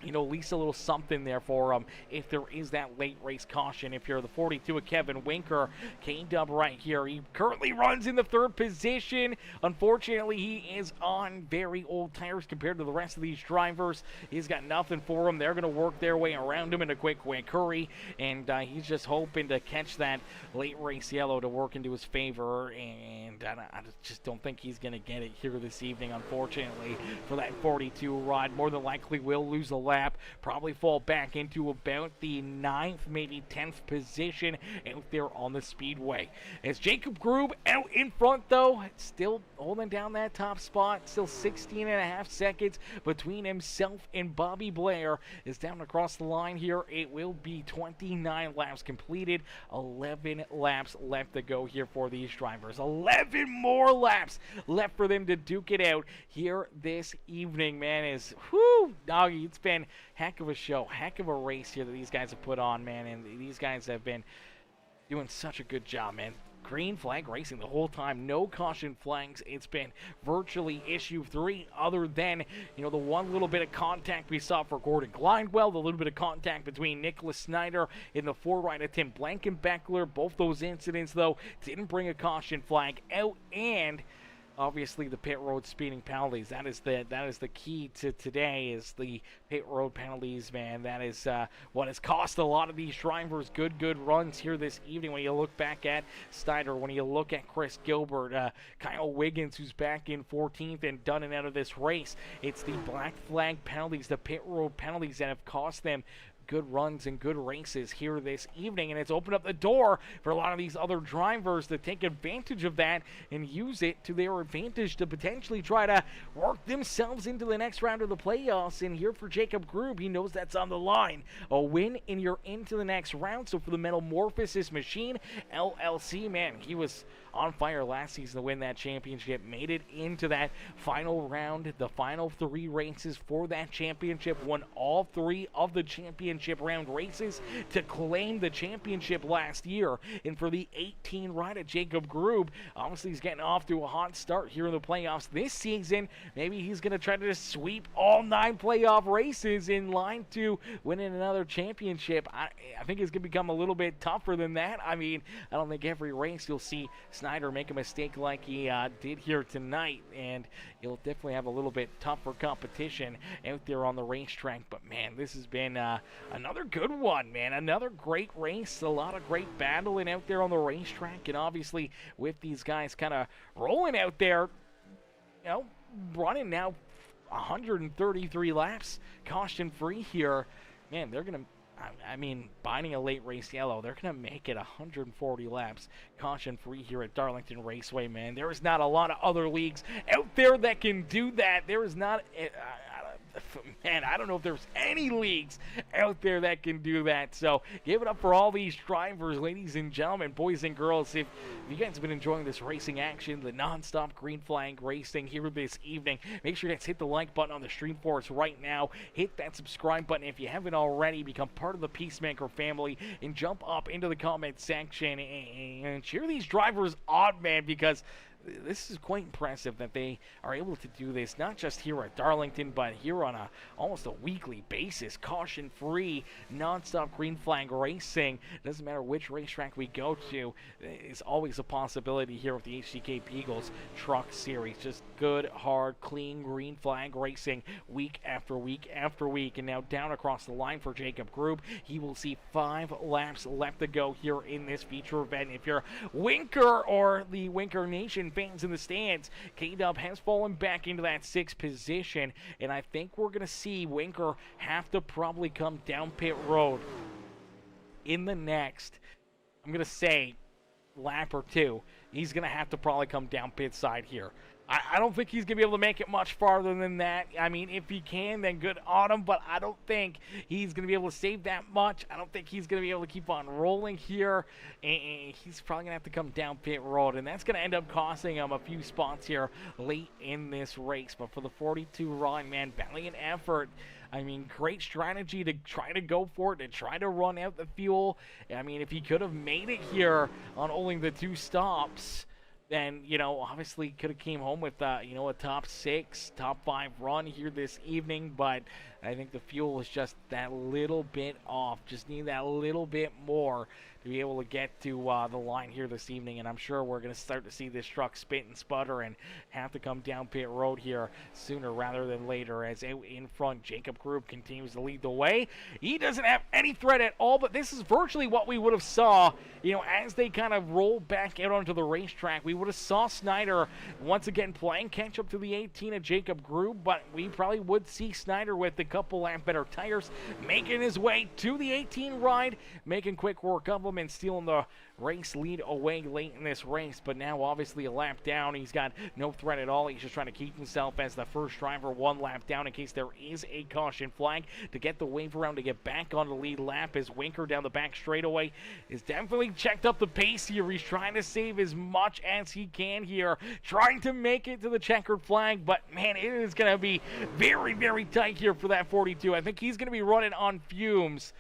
at least a little something there for him if there is that late race caution. If you're the 42 of Kevin Winker, K-Dub right here, he currently runs in the 3rd position. Unfortunately, he is on very old tires compared to the rest of these drivers. He's got nothing for him. They're going to work their way around him in a quick hurry, and he's just hoping to catch that late race yellow to work into his favor, and I just don't think he's going to get it here this evening, unfortunately, for that 42 ride. More than likely will lose a lap, probably fall back into about the 9th, maybe 10th position out there on the speedway. As Jacob Grube out in front, though, still holding down that top spot, still 16.5 seconds between himself and Bobby Blair. Is down across the line here. It will be 29 laps completed, 11 laps left to go here for these drivers. 11 more laps left for them to duke it out here this evening, man. Doggy, it's been heck of a show, heck of a race here that these guys have put on, man, and these guys have been doing such a good job, man. Green flag racing the whole time, no caution flags. It's been virtually issue 3, other than the one little bit of contact we saw for Gordon Glidewell, the little bit of contact between Nicholas Snyder in the 4 ride of Tim Blankenbeckler. Both those incidents, though, didn't bring a caution flag out, and obviously the pit road speeding penalties. That is the key to today, is the pit road penalties, man. That is what has cost a lot of these drivers good runs here this evening. When you look back at Snyder, when you look at Chris Gilbert, Kyle Wiggins, who's back in 14th and done and out of this race, it's the black flag penalties, the pit road penalties that have cost them good runs and good races here this evening, and it's opened up the door for a lot of these other drivers to take advantage of that and use it to their advantage to potentially try to work themselves into the next round of the playoffs. And here for Jacob Grube, he knows that's on the line. A win and you're into the next round. So for the Morphosis Machine LLC, man, he was on fire last season to win that championship, made it into that final round, the final 3 races for that championship, won all 3 of the championship round races to claim the championship last year. And for the 18 ride at Jacob Grube, obviously he's getting off to a hot start here in the playoffs this season. Maybe he's going to try to just sweep all 9 playoff races in line to winning another championship. I think it's going to become a little bit tougher than that. I mean, I don't think every race you'll see Snyder make a mistake like he did here tonight, and he'll definitely have a little bit tougher competition out there on the racetrack. But man, this has been another good one, man. Another great race, a lot of great battling out there on the racetrack, and obviously with these guys kind of rolling out there, running now 133 laps caution free here, man, they're gonna, binding a late race yellow, they're going to make it 140 laps caution-free here at Darlington Raceway, man. There is not a lot of other leagues out there that can do that. There is not... Man, I don't know if there's any leagues out there that can do that. So give it up for all these drivers, ladies and gentlemen, boys and girls. If you guys have been enjoying this racing action, the non-stop green flag racing here this evening, make sure to hit the like button on the stream for us right now. Hit that subscribe button if you haven't already. Become part of the Peacemaker family and jump up into the comment section and cheer these drivers on, man, because this is quite impressive that they are able to do this, not just here at Darlington, but here on almost a weekly basis. Caution-free, non-stop green flag racing. Doesn't matter which racetrack we go to, it's always a possibility here with the HCK Beagles Truck Series. Just good, hard, clean green flag racing week after week after week. And now down across the line for Jacob Grube, he will see 5 laps left to go here in this feature event. If you're Winker or the Winker Nation fans in the stands, K-Dub has fallen back into that 6th position, and I think we're going to see Winker have to probably come down pit road in the next, I'm going to say, lap or 2. He's going to have to probably come down pit side here. I don't think he's going to be able to make it much farther than that. I mean, if he can, then good on him, but I don't think he's going to be able to save that much. I don't think he's going to be able to keep on rolling here, and he's probably going to have to come down pit road, and that's going to end up costing him a few spots here late in this race. But for the 42 run, man, valiant effort. I mean, great strategy to try to go for it, to try to run out the fuel. I mean, if he could have made it here on only the 2 stops, then, you know, obviously could have came home with, you know, a top 6, top 5 run here this evening. But I think the fuel is just that little bit off. Just need that little bit more to be able to get to the line here this evening. And I'm sure we're going to start to see this truck spit and sputter and have to come down pit road here sooner rather than later, as out in front, Jacob Grube continues to lead the way. He doesn't have any threat at all, but this is virtually what we would have saw, you know, as they kind of roll back out onto the racetrack. We would have saw Snyder once again playing catch up to the 18 of Jacob Grube, but we probably would see Snyder with a couple lap better tires making his way to the 18 ride, making quick work of him and stealing the race lead away late in this race. But now obviously a lap down, he's got no threat at all. He's just trying to keep himself as the first driver 1 lap down in case there is a caution flag to get the wave around to get back on the lead lap, as Winker down the back straightaway is definitely checked up the pace here. He's trying to save as much as he can here, trying to make it to the checkered flag, but man, it is going to be very, very tight here for that 42. I think he's going to be running on fumes.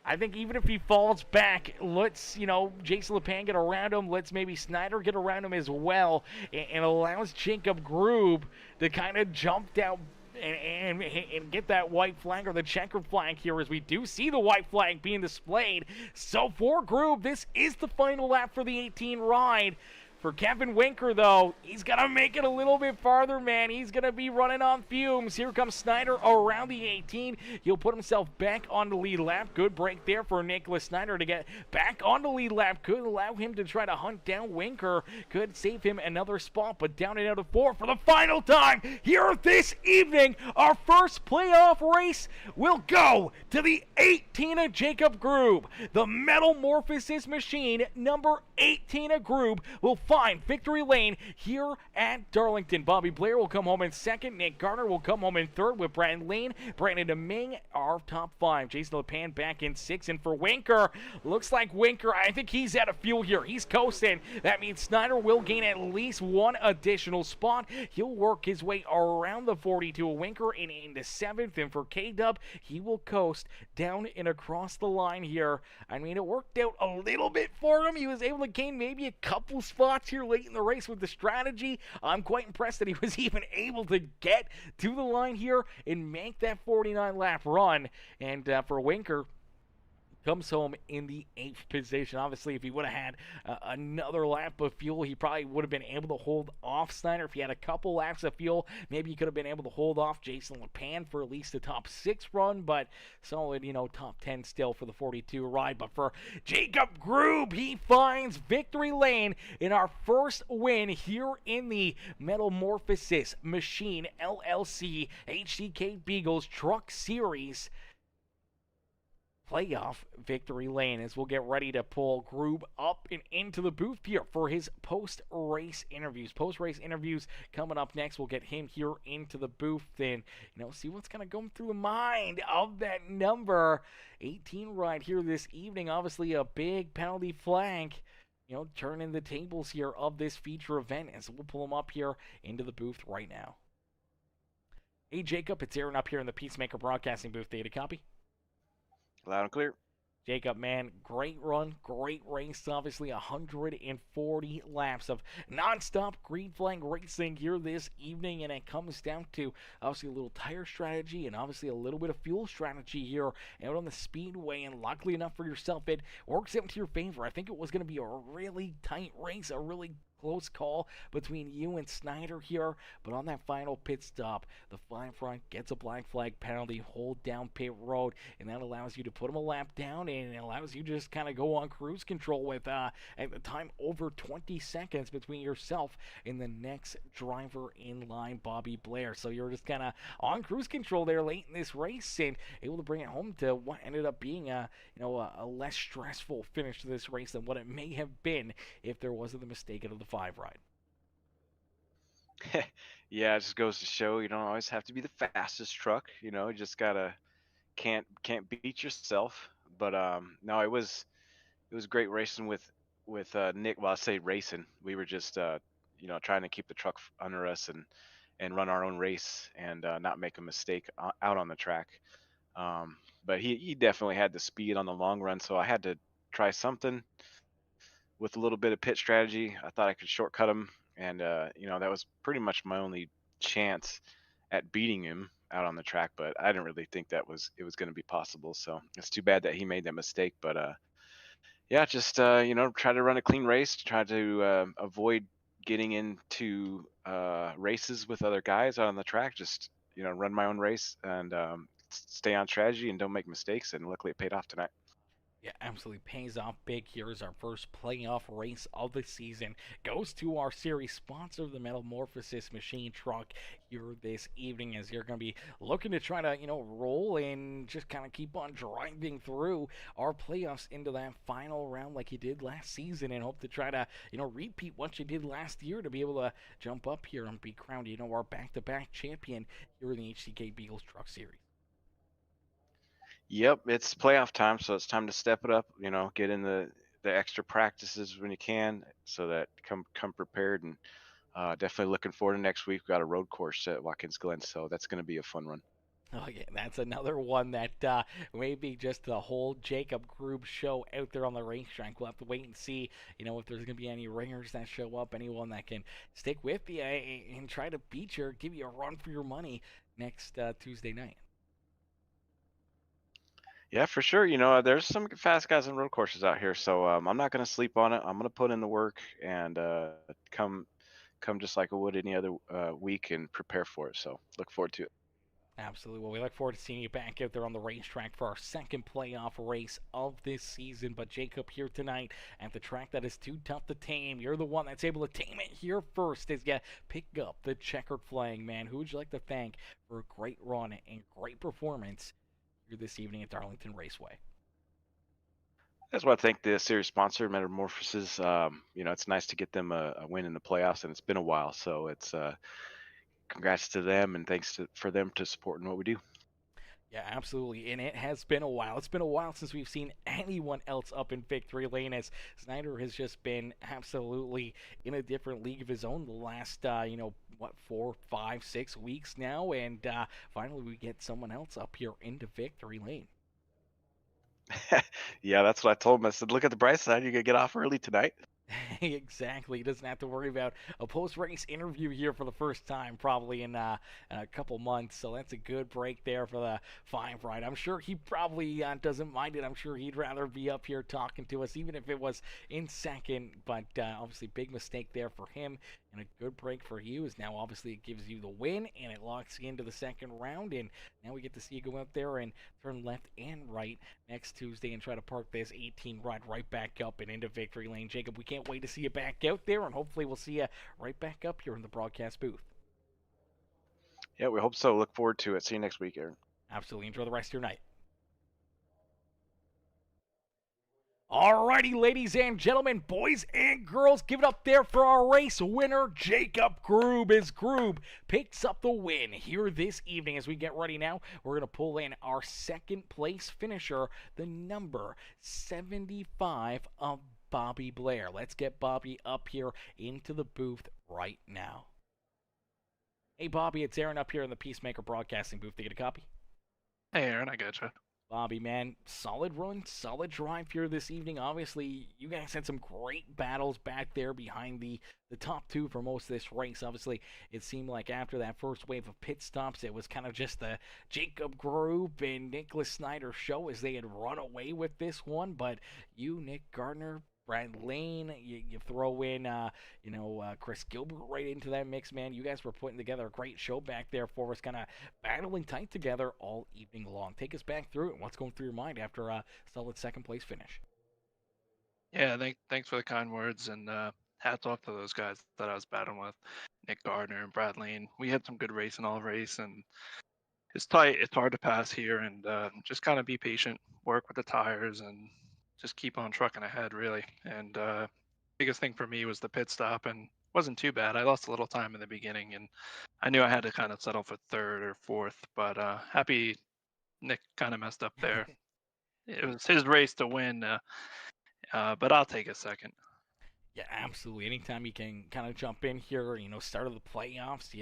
I think even if he falls back, let's, you know, Jason LePan get around him. Let's maybe Snyder get around him as well, and allows Jacob Grube to kind of jump down and get that white flag or the checkered flag here, as we do see the white flag being displayed. So for Grube, this is the final lap for the 18 ride. For Kevin Winker, though, he's got to make it a little bit farther, man. He's going to be running on fumes. Here comes Snyder around the 18. He'll put himself back on the lead lap. Good break there for Nicholas Snyder to get back on the lead lap. Could allow him to try to hunt down Winker. Could save him another spot, but down and out of 4 for the final time here this evening. Our first playoff race will go to the 18 of Jacob Grube. The Metal Morphosis machine, number 18 of Grube, will find victory lane here at Darlington. Bobby Blair will come home in 2nd. Nick Garner will come home in 3rd with Brandon Lane. Brandon Deming, our top 5. Jason LePan back in 6th. And for Winker, looks like Winker, I think he's out of fuel here. He's coasting. That means Snyder will gain at least 1 additional spot. He'll work his way around the 42 of Winker and into 7th. And for K-Dub, he will coast down and across the line here. I mean, it worked out a little bit for him. He was able to gain maybe a couple spots here late in the race with the strategy. I'm quite impressed that he was even able to get to the line here and make that 49 lap run. And for Winker, comes home in the 8th position. Obviously, if he would have had another lap of fuel, he probably would have been able to hold off Snyder. If he had a couple laps of fuel, maybe he could have been able to hold off Jason LePan for at least a top 6 run, but solid, you know, top 10 still for the 42 ride. But for Jacob Grube, he finds victory lane in our first win here in the Metamorphosis Machine LLC HCK Beagles Truck Series playoff victory lane, as we'll get ready to pull Grube up and into the booth here for his post-race interviews. Post-race interviews coming up next. We'll get him here into the booth and, you know, see what's going to go through the mind of that number 18 ride here this evening. Obviously a big penalty flag, you know, turning the tables here of this feature event, and so we'll pull him up here into the booth right now. Hey Jacob, it's Aaron up here in the Peacemaker Broadcasting booth. Data copy? Loud and clear. Jacob, man, great run, great race. Obviously, 140 laps of nonstop green flag racing here this evening, and it comes down to obviously a little tire strategy and obviously a little bit of fuel strategy here out on the speedway. And luckily enough for yourself, it works out to your favor. I think it was going to be a really tight race, a really close call between you and Snyder here, but on that final pit stop, the fly front gets a black flag penalty, hold down pit road, and that allows you to put him a lap down, and it allows you to just kind of go on cruise control with, at the time, over 20 seconds between yourself and the next driver in line, Bobby Blair. So you're just kind of on cruise control there late in this race and able to bring it home to what ended up being a less stressful finish to this race than what it may have been if there wasn't the mistake of the 5 ride. Yeah, it just goes to show you don't always have to be the fastest truck. You just gotta can't beat yourself. But no, it was great racing with Nick. Well, I say racing. We were just trying to keep the truck under us and run our own race and not make a mistake out on the track. But he definitely had the speed on the long run, so I had to try something with a little bit of pit strategy. I thought I could shortcut him, and that was pretty much my only chance at beating him out on the track. But I didn't really think it was going to be possible. So it's too bad that he made that mistake. But yeah, just try to run a clean race, try to avoid getting into races with other guys out on the track. Just run my own race and stay on strategy and don't make mistakes. And luckily, it paid off tonight. Yeah, absolutely pays off big. Here's our first playoff race of the season. Goes to our series sponsor, the Morphosis machine truck, here this evening, as you're going to be looking to try to, roll and just kind of keep on driving through our playoffs into that final round like you did last season, and hope to try to, repeat what you did last year to be able to jump up here and be crowned, our back-to-back champion here in the HCK Beagles Truck Series. Yep, it's playoff time, so it's time to step it up. Get in the extra practices when you can, so that come prepared. And definitely looking forward to next week. We've got a road course at Watkins Glen, so that's going to be a fun run. Oh yeah, that's another one that maybe just the whole Jacob Group show out there on the racetrack. We'll have to wait and see, if there's going to be any ringers that show up, anyone that can stick with you and try to beat you or give you a run for your money next Tuesday night. Yeah, for sure. There's some fast guys on road courses out here, so I'm not going to sleep on it. I'm going to put in the work and come just like I would any other week and prepare for it. So look forward to it. Absolutely. Well, we look forward to seeing you back out there on the racetrack for our second playoff race of this season. But Jacob, here tonight at the track that is too tough to tame, you're the one that's able to tame it here first as you pick up the checkered flag, man. Who would you like to thank for a great run and great performance here this evening at Darlington Raceway? I just want to thank the series sponsor, Metamorphosis. It's nice to get them a win in the playoffs, and it's been a while. So it's congrats to them, and thanks for them to supporting what we do. Yeah, absolutely. And it has been a while. It's been a while since we've seen anyone else up in victory lane, as Snyder has just been absolutely in a different league of his own the last, 4, 5, 6 weeks now. And finally, we get someone else up here into victory lane. Yeah, that's what I told him. I said, look at the bright side. You're going to get off early tonight. Exactly. He doesn't have to worry about a post-race interview here for the first time, probably in a couple months. So that's a good break there for the 5 ride. I'm sure he probably doesn't mind it. I'm sure he'd rather be up here talking to us, even if it was in second. But obviously, big mistake there for him, and a good break for you. Is now obviously it gives you the win, and it locks you into the second round. And now we get to see you go out there and turn left and right next Tuesday and try to park this 18 ride right back up and into victory lane. Jacob, we can't wait to see you back out there, and hopefully we'll see you right back up here in the broadcast booth. Yeah, we hope so. Look forward to it. See you next week, Aaron. Absolutely. Enjoy the rest of your night. Alrighty, ladies and gentlemen, boys and girls, give it up there for our race winner, Jacob Grube. As Grube picks up the win here this evening. As we get ready now, we're going to pull in our second place finisher, the number 75 of Bobby Blair. Let's get Bobby up here into the booth right now. Hey, Bobby, it's Aaron up here in the Peacemaker broadcasting booth. To get a copy? Hey, Aaron, I gotcha. Bobby, man, solid run, solid drive here this evening. Obviously, you guys had some great battles back there behind the top two for most of this race. Obviously, it seemed like after that first wave of pit stops, it was kind of just the Jacob Group and Nicholas Snyder show as they had run away with this one. But you, Nick Gardner, Brad Lane, you throw in, Chris Gilbert right into that mix, man. You guys were putting together a great show back there for us, kind of battling tight together all evening long. Take us back through it. What's going through your mind after a solid second place finish? Yeah, thanks for the kind words, and hats off to those guys that I was battling with, Nick Gardner and Brad Lane. We had some good racing all race, and it's tight. It's hard to pass here, and just kind of be patient, work with the tires, and just keep on trucking ahead, really. And biggest thing for me was the pit stop, and wasn't too bad. I lost a little time in the beginning, and I knew I had to kind of settle for third or fourth, but happy Nick kind of messed up there. It was his race to win, but I'll take a second. Yeah, absolutely. Anytime you can kind of jump in here, start of the playoffs,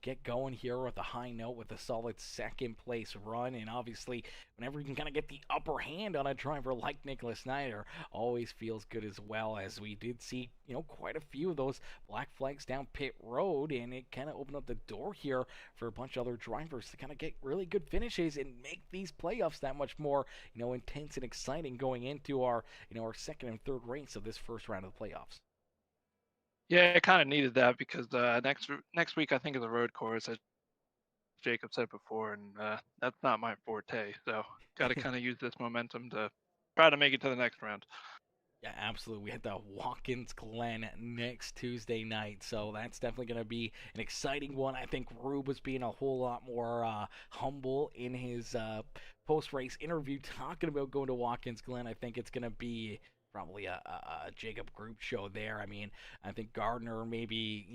get going here with a high note with a solid second place run. And obviously, whenever you can kind of get the upper hand on a driver like Nicholas Snyder, always feels good as well, as we did see, quite a few of those black flags down pit road. And it kind of opened up the door here for a bunch of other drivers to kind of get really good finishes and make these playoffs that much more, intense and exciting going into our second and third race of this first round of the playoffs. Yeah, I kind of needed that because next week I think is a road course, as Jacob said before, and that's not my forte. So got to kind of use this momentum to try to make it to the next round. Yeah, absolutely. We had the Watkins Glen next Tuesday night, so that's definitely going to be an exciting one. I think Rube was being a whole lot more humble in his post-race interview, talking about going to Watkins Glen. I think it's going to be probably a Jacob Group show there. I mean, I think Gardner, maybe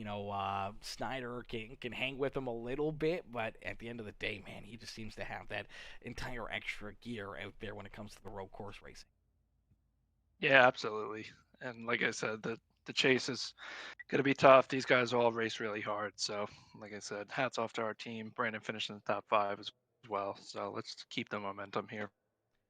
Snyder can hang with him a little bit, but at the end of the day, man, he just seems to have that entire extra gear out there when it comes to the road course racing. Yeah, absolutely. And like I said, the chase is going to be tough. These guys all race really hard. So, like I said, hats off to our team. Brandon finished in the top 5 as well. So let's keep the momentum here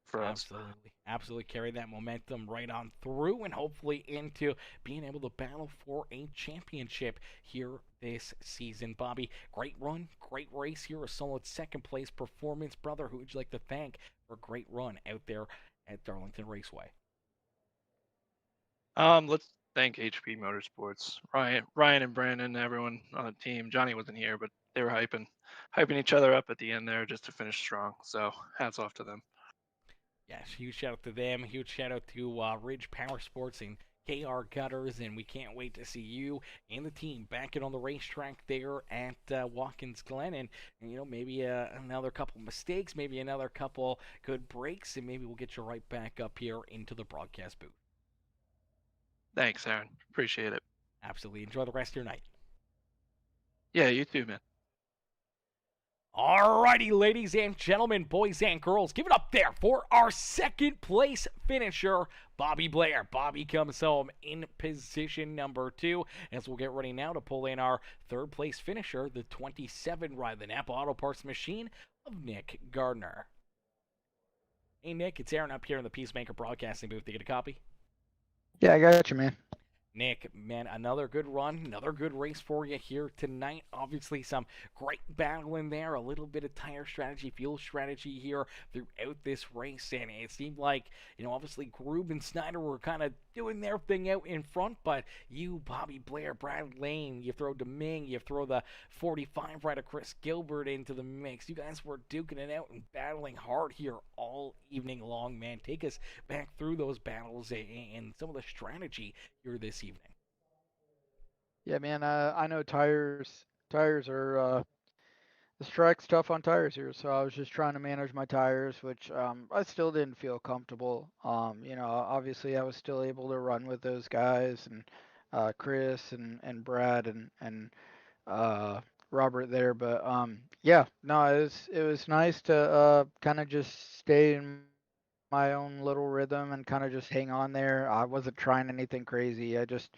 for us. Absolutely. Absolutely carry that momentum right on through and hopefully into being able to battle for a championship here this season. Bobby, great run, great race here, a solid second place performance. Brother, who would you like to thank for a great run out there at Darlington Raceway? Let's thank HP Motorsports, Ryan and Brandon, everyone on the team. Johnny wasn't here, but they were hyping each other up at the end there just to finish strong. So hats off to them. Yes, huge shout out to them. Huge shout out to Ridge Powersports and KR Gutters, and we can't wait to see you and the team back in on the racetrack there at Watkins Glen, and maybe another couple mistakes, maybe another couple good breaks, and maybe we'll get you right back up here into the broadcast booth. Thanks, Aaron. Appreciate it. Absolutely. Enjoy the rest of your night. Yeah, you too, man. Alrighty, ladies and gentlemen, boys and girls, give it up there for our second place finisher, Bobby Blair. Bobby comes home in position number 2, as we'll get ready now to pull in our third place finisher, the 27 ride, the Napa Auto Parts machine of Nick Gardner. Hey, Nick, it's Aaron up here in the Peacemaker broadcasting booth. You get a copy? Yeah, I got you, man. Nick, man, another good run, another good race for you here tonight. Obviously, some great battle in there, a little bit of tire strategy, fuel strategy here throughout this race, and it seemed like, obviously Grube and Snyder were kind of doing their thing out in front, but you, Bobby Blair, Brad Lane, you throw Deming, you throw the 45 rider Chris Gilbert into the mix. You guys were duking it out and battling hard here all evening long, man. Take us back through those battles and some of the strategy here this evening. Yeah, man. I know tires are the strike's tough on tires here, so I was just trying to manage my tires, which I still didn't feel comfortable. Obviously I was still able to run with those guys and Chris and Brad and Robert there, but yeah, no, it was nice to kind of just stay in my own little rhythm and kind of just hang on there. I wasn't trying anything crazy. I just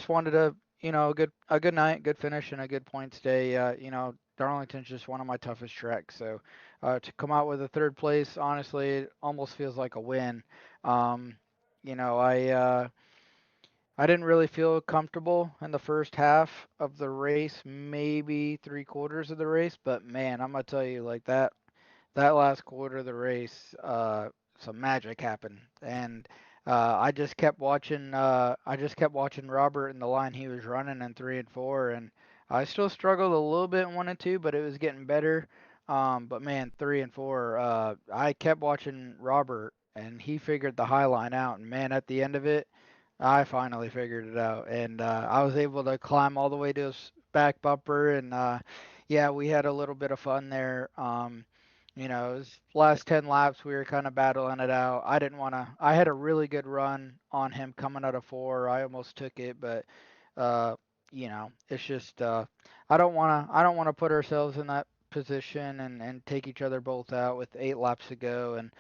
wanted a good night, good finish, and a good points day. Darlington's just one of my toughest tracks. So to come out with a third place, honestly, it almost feels like a win. Um, you know, I didn't really feel comfortable in the first half of the race, maybe three-quarters of the race, but man, I'm gonna tell you, like that last quarter of the race, some magic happened, and I just kept watching Robert and the line he was running in 3 and 4, and I still struggled a little bit in 1 and 2, but it was getting better. But man, 3 and 4, I kept watching Robert, and he figured the high line out, and man, at the end of it, I finally figured it out, and I was able to climb all the way to his back bumper, and yeah, we had a little bit of fun there. It was last 10 laps, we were kind of battling it out. I didn't want to, I had a really good run on him coming out of 4. I almost took it, but, it's just, I don't want to put ourselves in that position and take each other both out with 8 laps to go. And,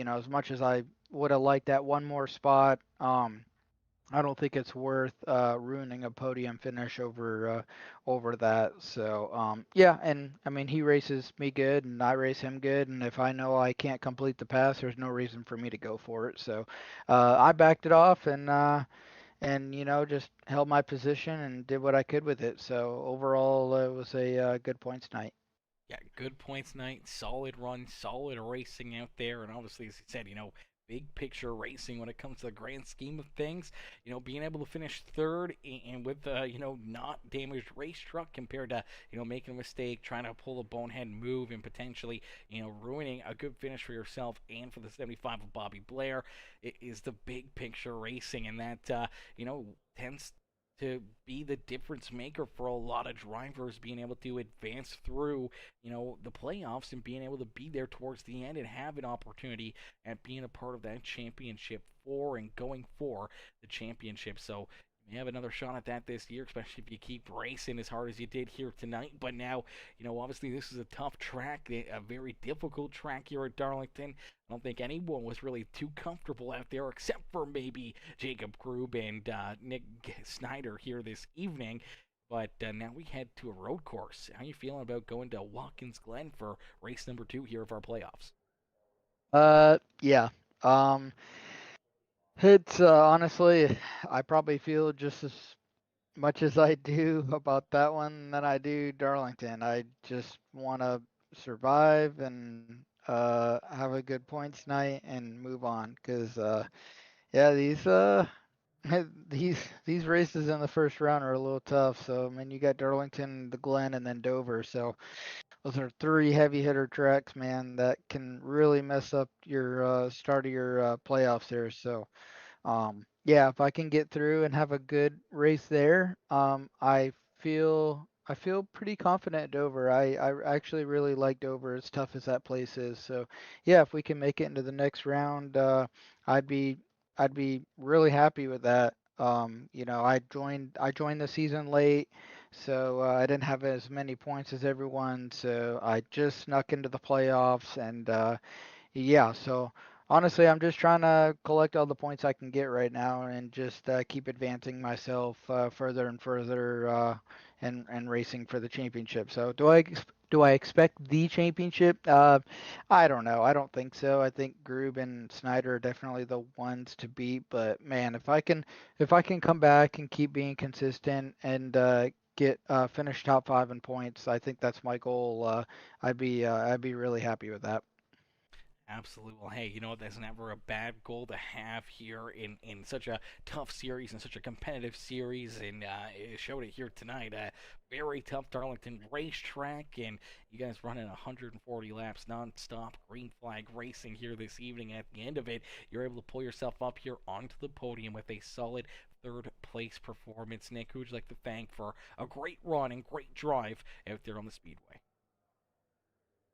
as much as I would have liked that one more spot, I don't think it's worth ruining a podium finish over that. So yeah, and I mean he races me good, and I race him good, and if I know I can't complete the pass, there's no reason for me to go for it. So I backed it off and just held my position and did what I could with it. So overall, it was a good points night. Yeah, good points night, solid run, solid racing out there, and obviously, as you said, big picture racing when it comes to the grand scheme of things. Being able to finish third and with not damaged race truck compared to making a mistake, trying to pull a bonehead move and potentially ruining a good finish for yourself and for the 75 of Bobby Blair. It is the big picture racing, and that tends to be the difference maker for a lot of drivers being able to advance through the playoffs and being able to be there towards the end and have an opportunity at being a part of that championship for and going for the championship. So you may have another shot at that this year, especially if you keep racing as hard as you did here tonight. But now, obviously this is a tough track, a very difficult track here at Darlington. I don't think anyone was really too comfortable out there, except for maybe Jacob Grube and Nick Snyder here this evening. But now we head to a road course. How are you feeling about going to Watkins Glen for race number 2 here of our playoffs? Yeah. Um, it's honestly, I probably feel just as much as I do about that one than I do Darlington. I just want to survive and have a good points night and move on. Cause yeah, these races in the first round are a little tough. So I mean, you got Darlington, the Glen, and then Dover. So those are 3 heavy hitter tracks, man, that can really mess up your start of your playoffs there. So yeah, if I can get through and have a good race there, I feel pretty confident at Dover. I actually really like Dover, as tough as that place is. So yeah, if we can make it into the next round, I'd be I'd be really happy with that. I joined the season late, so I didn't have as many points as everyone. So I just snuck into the playoffs, and yeah, so honestly, I'm just trying to collect all the points I can get right now and just keep advancing myself further and further and racing for the championship. So do I expect the championship? I don't know. I don't think so. I think Grube and Snyder are definitely the ones to beat. But man, if I can come back and keep being consistent and get finish top 5 in points, I think that's my goal. I'd be really happy with that. Absolutely. Well, hey, you know what? That's never a bad goal to have here in such a tough series and such a competitive series. And it showed it here tonight. Very tough Darlington racetrack, and you guys running 140 laps nonstop, green flag racing here this evening. At the end of it, you're able to pull yourself up here onto the podium with a solid third place performance. Nick, who would you like to thank for a great run and great drive out there on the speedway?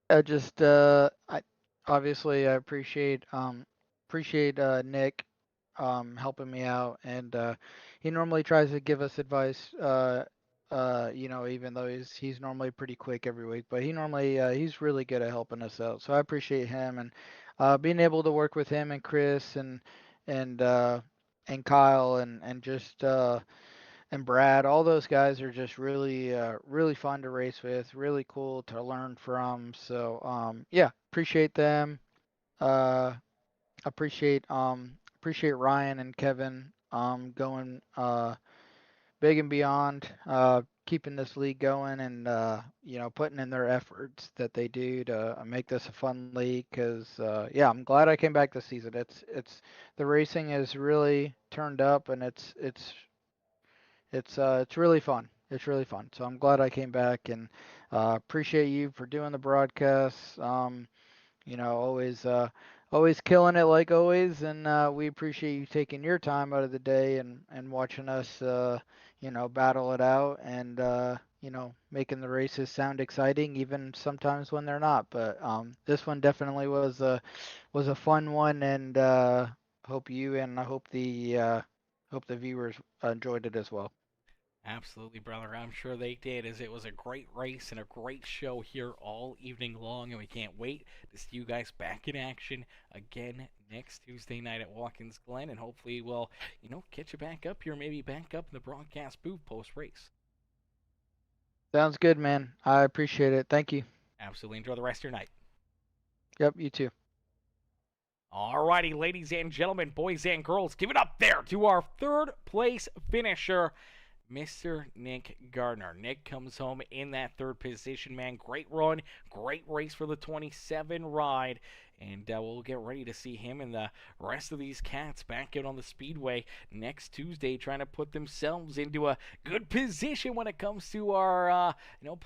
I obviously I appreciate Nick helping me out, and he normally tries to give us advice. Even though he's normally pretty quick every week, but he's really good at helping us out. So I appreciate him, and being able to work with him and Chris and and Kyle and just and Brad. All those guys are just really really fun to race with, really cool to learn from. So yeah, appreciate them. Uh, appreciate Ryan and Kevin going big and beyond, keeping this league going, and putting in their efforts that they do to make this a fun league. Because yeah, I'm glad I came back this season. It's the racing is really turned up, and it's really fun. It's really fun. So I'm glad I came back, and appreciate you for doing the broadcasts. Always killing it like always, and we appreciate you taking your time out of the day and watching us, battle it out, and making the races sound exciting, even sometimes when they're not. But this one definitely was a fun one, and hope you and I hope the viewers enjoyed it as well. Absolutely, brother. I'm sure they did, as it was a great race and a great show here all evening long, and we can't wait to see you guys back in action again next Tuesday night at Watkins Glen, and hopefully we'll, get you back up here, maybe back up in the broadcast booth post-race. Sounds good, man. I appreciate it. Thank you. Absolutely. Enjoy the rest of your night. Yep, you too. Alrighty, ladies and gentlemen, boys and girls, give it up there to our third place finisher, Mr. Nick Gardner. Nick comes home in that third position, man. Great run, great race for the 27 ride. And we'll get ready to see him and the rest of these cats back out on the speedway next Tuesday, trying to put themselves into a good position when it comes to our,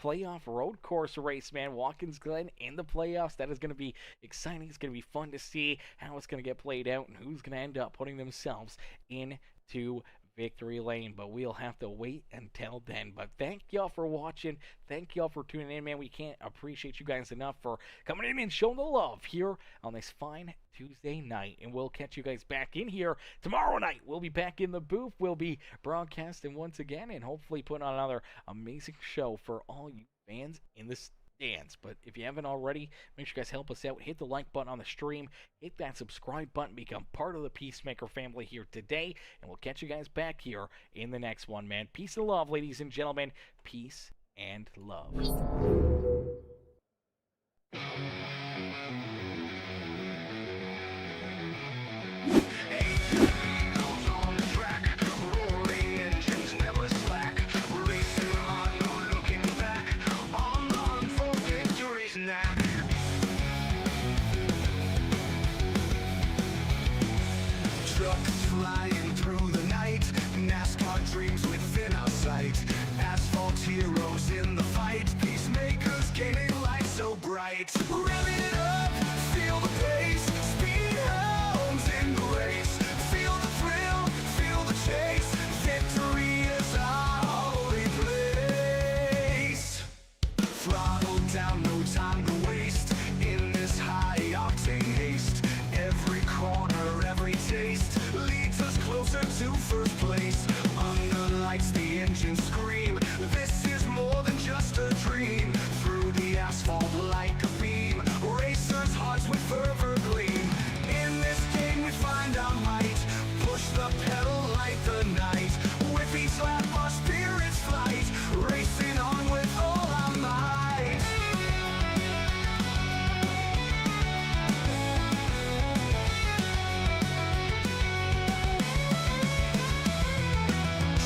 playoff road course race, man. Watkins Glen in the playoffs. That is going to be exciting. It's going to be fun to see how it's going to get played out and who's going to end up putting themselves into victory lane, but we'll have to wait until then. But thank y'all for watching. Thank y'all for tuning in, man. We can't appreciate you guys enough for coming in and showing the love here on this fine Tuesday night. And we'll catch you guys back in here tomorrow night. We'll be back in the booth. We'll be broadcasting once again and hopefully putting on another amazing show for all you fans in the stands. But if you haven't already, make sure you guys help us out. Hit the like button on the stream. Hit that subscribe button. Become part of the Peacemaker family here today. And we'll catch you guys back here in the next one, man. Peace and love, ladies and gentlemen. Peace and love. Trucks flying through the night, NASCAR dreams within our sight. Asphalt heroes in the fight, peacemakers gaining light so bright. Revving it up, feel the pace, speed hounds in the race. Feel the thrill, feel the chase, victory is our holy place. Throttle down, no time to waste, in this high-octane haste. Every corner, every taste leads us closer to first place. Under lights, the engines scream, this is more than just a dream. Through the asphalt like a beam, racers' hearts with fervor gleam. In this game we find our might, push the pedal like the night. With each lap our spirits flight, racing on with all our might.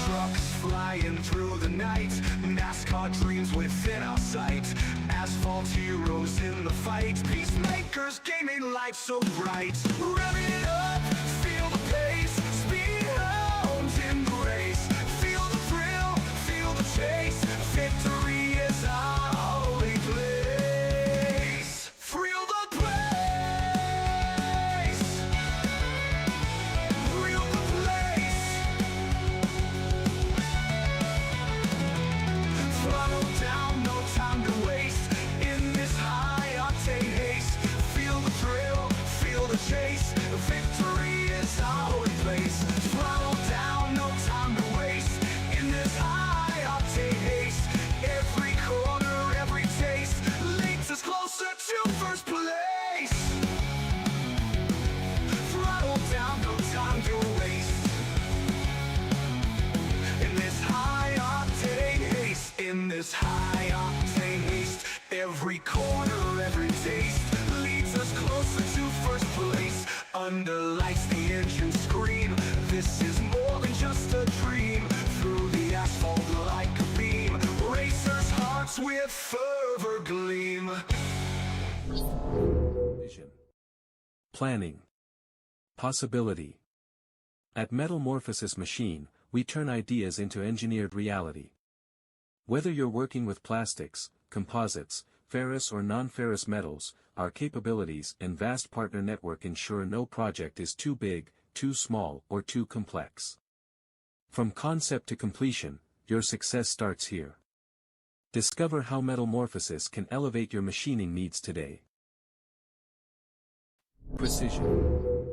Trucks flying through the night, NASCAR dreams within our sight. Asphalt heroes in the fight, peacemakers gaming life so bright. Revving it up, feel the pace, speed hounds in the race. Feel the thrill, feel the chase, victory is our holy place. Thrill the place, thrill the place. Throttle down, no time to waste, in this high-octane haste. Feel the thrill, feel the chase, victory is our holy place. Throttle down, no time to waste, in this high-octane haste. Every corner, every taste leads us closer to first place. Throttle down, no time to waste, in this high thunder lights the engine scream. This is more than just a dream. Through the asphalt like a beam, racers' hearts with fervor gleam. Vision. Planning. Possibility. At Morphosis Machine, we turn ideas into engineered reality. Whether you're working with plastics, composites, ferrous or non-ferrous metals, our capabilities and vast partner network ensure no project is too big, too small, or too complex. From concept to completion, your success starts here. Discover how Morphosis can elevate your machining needs today. Precision.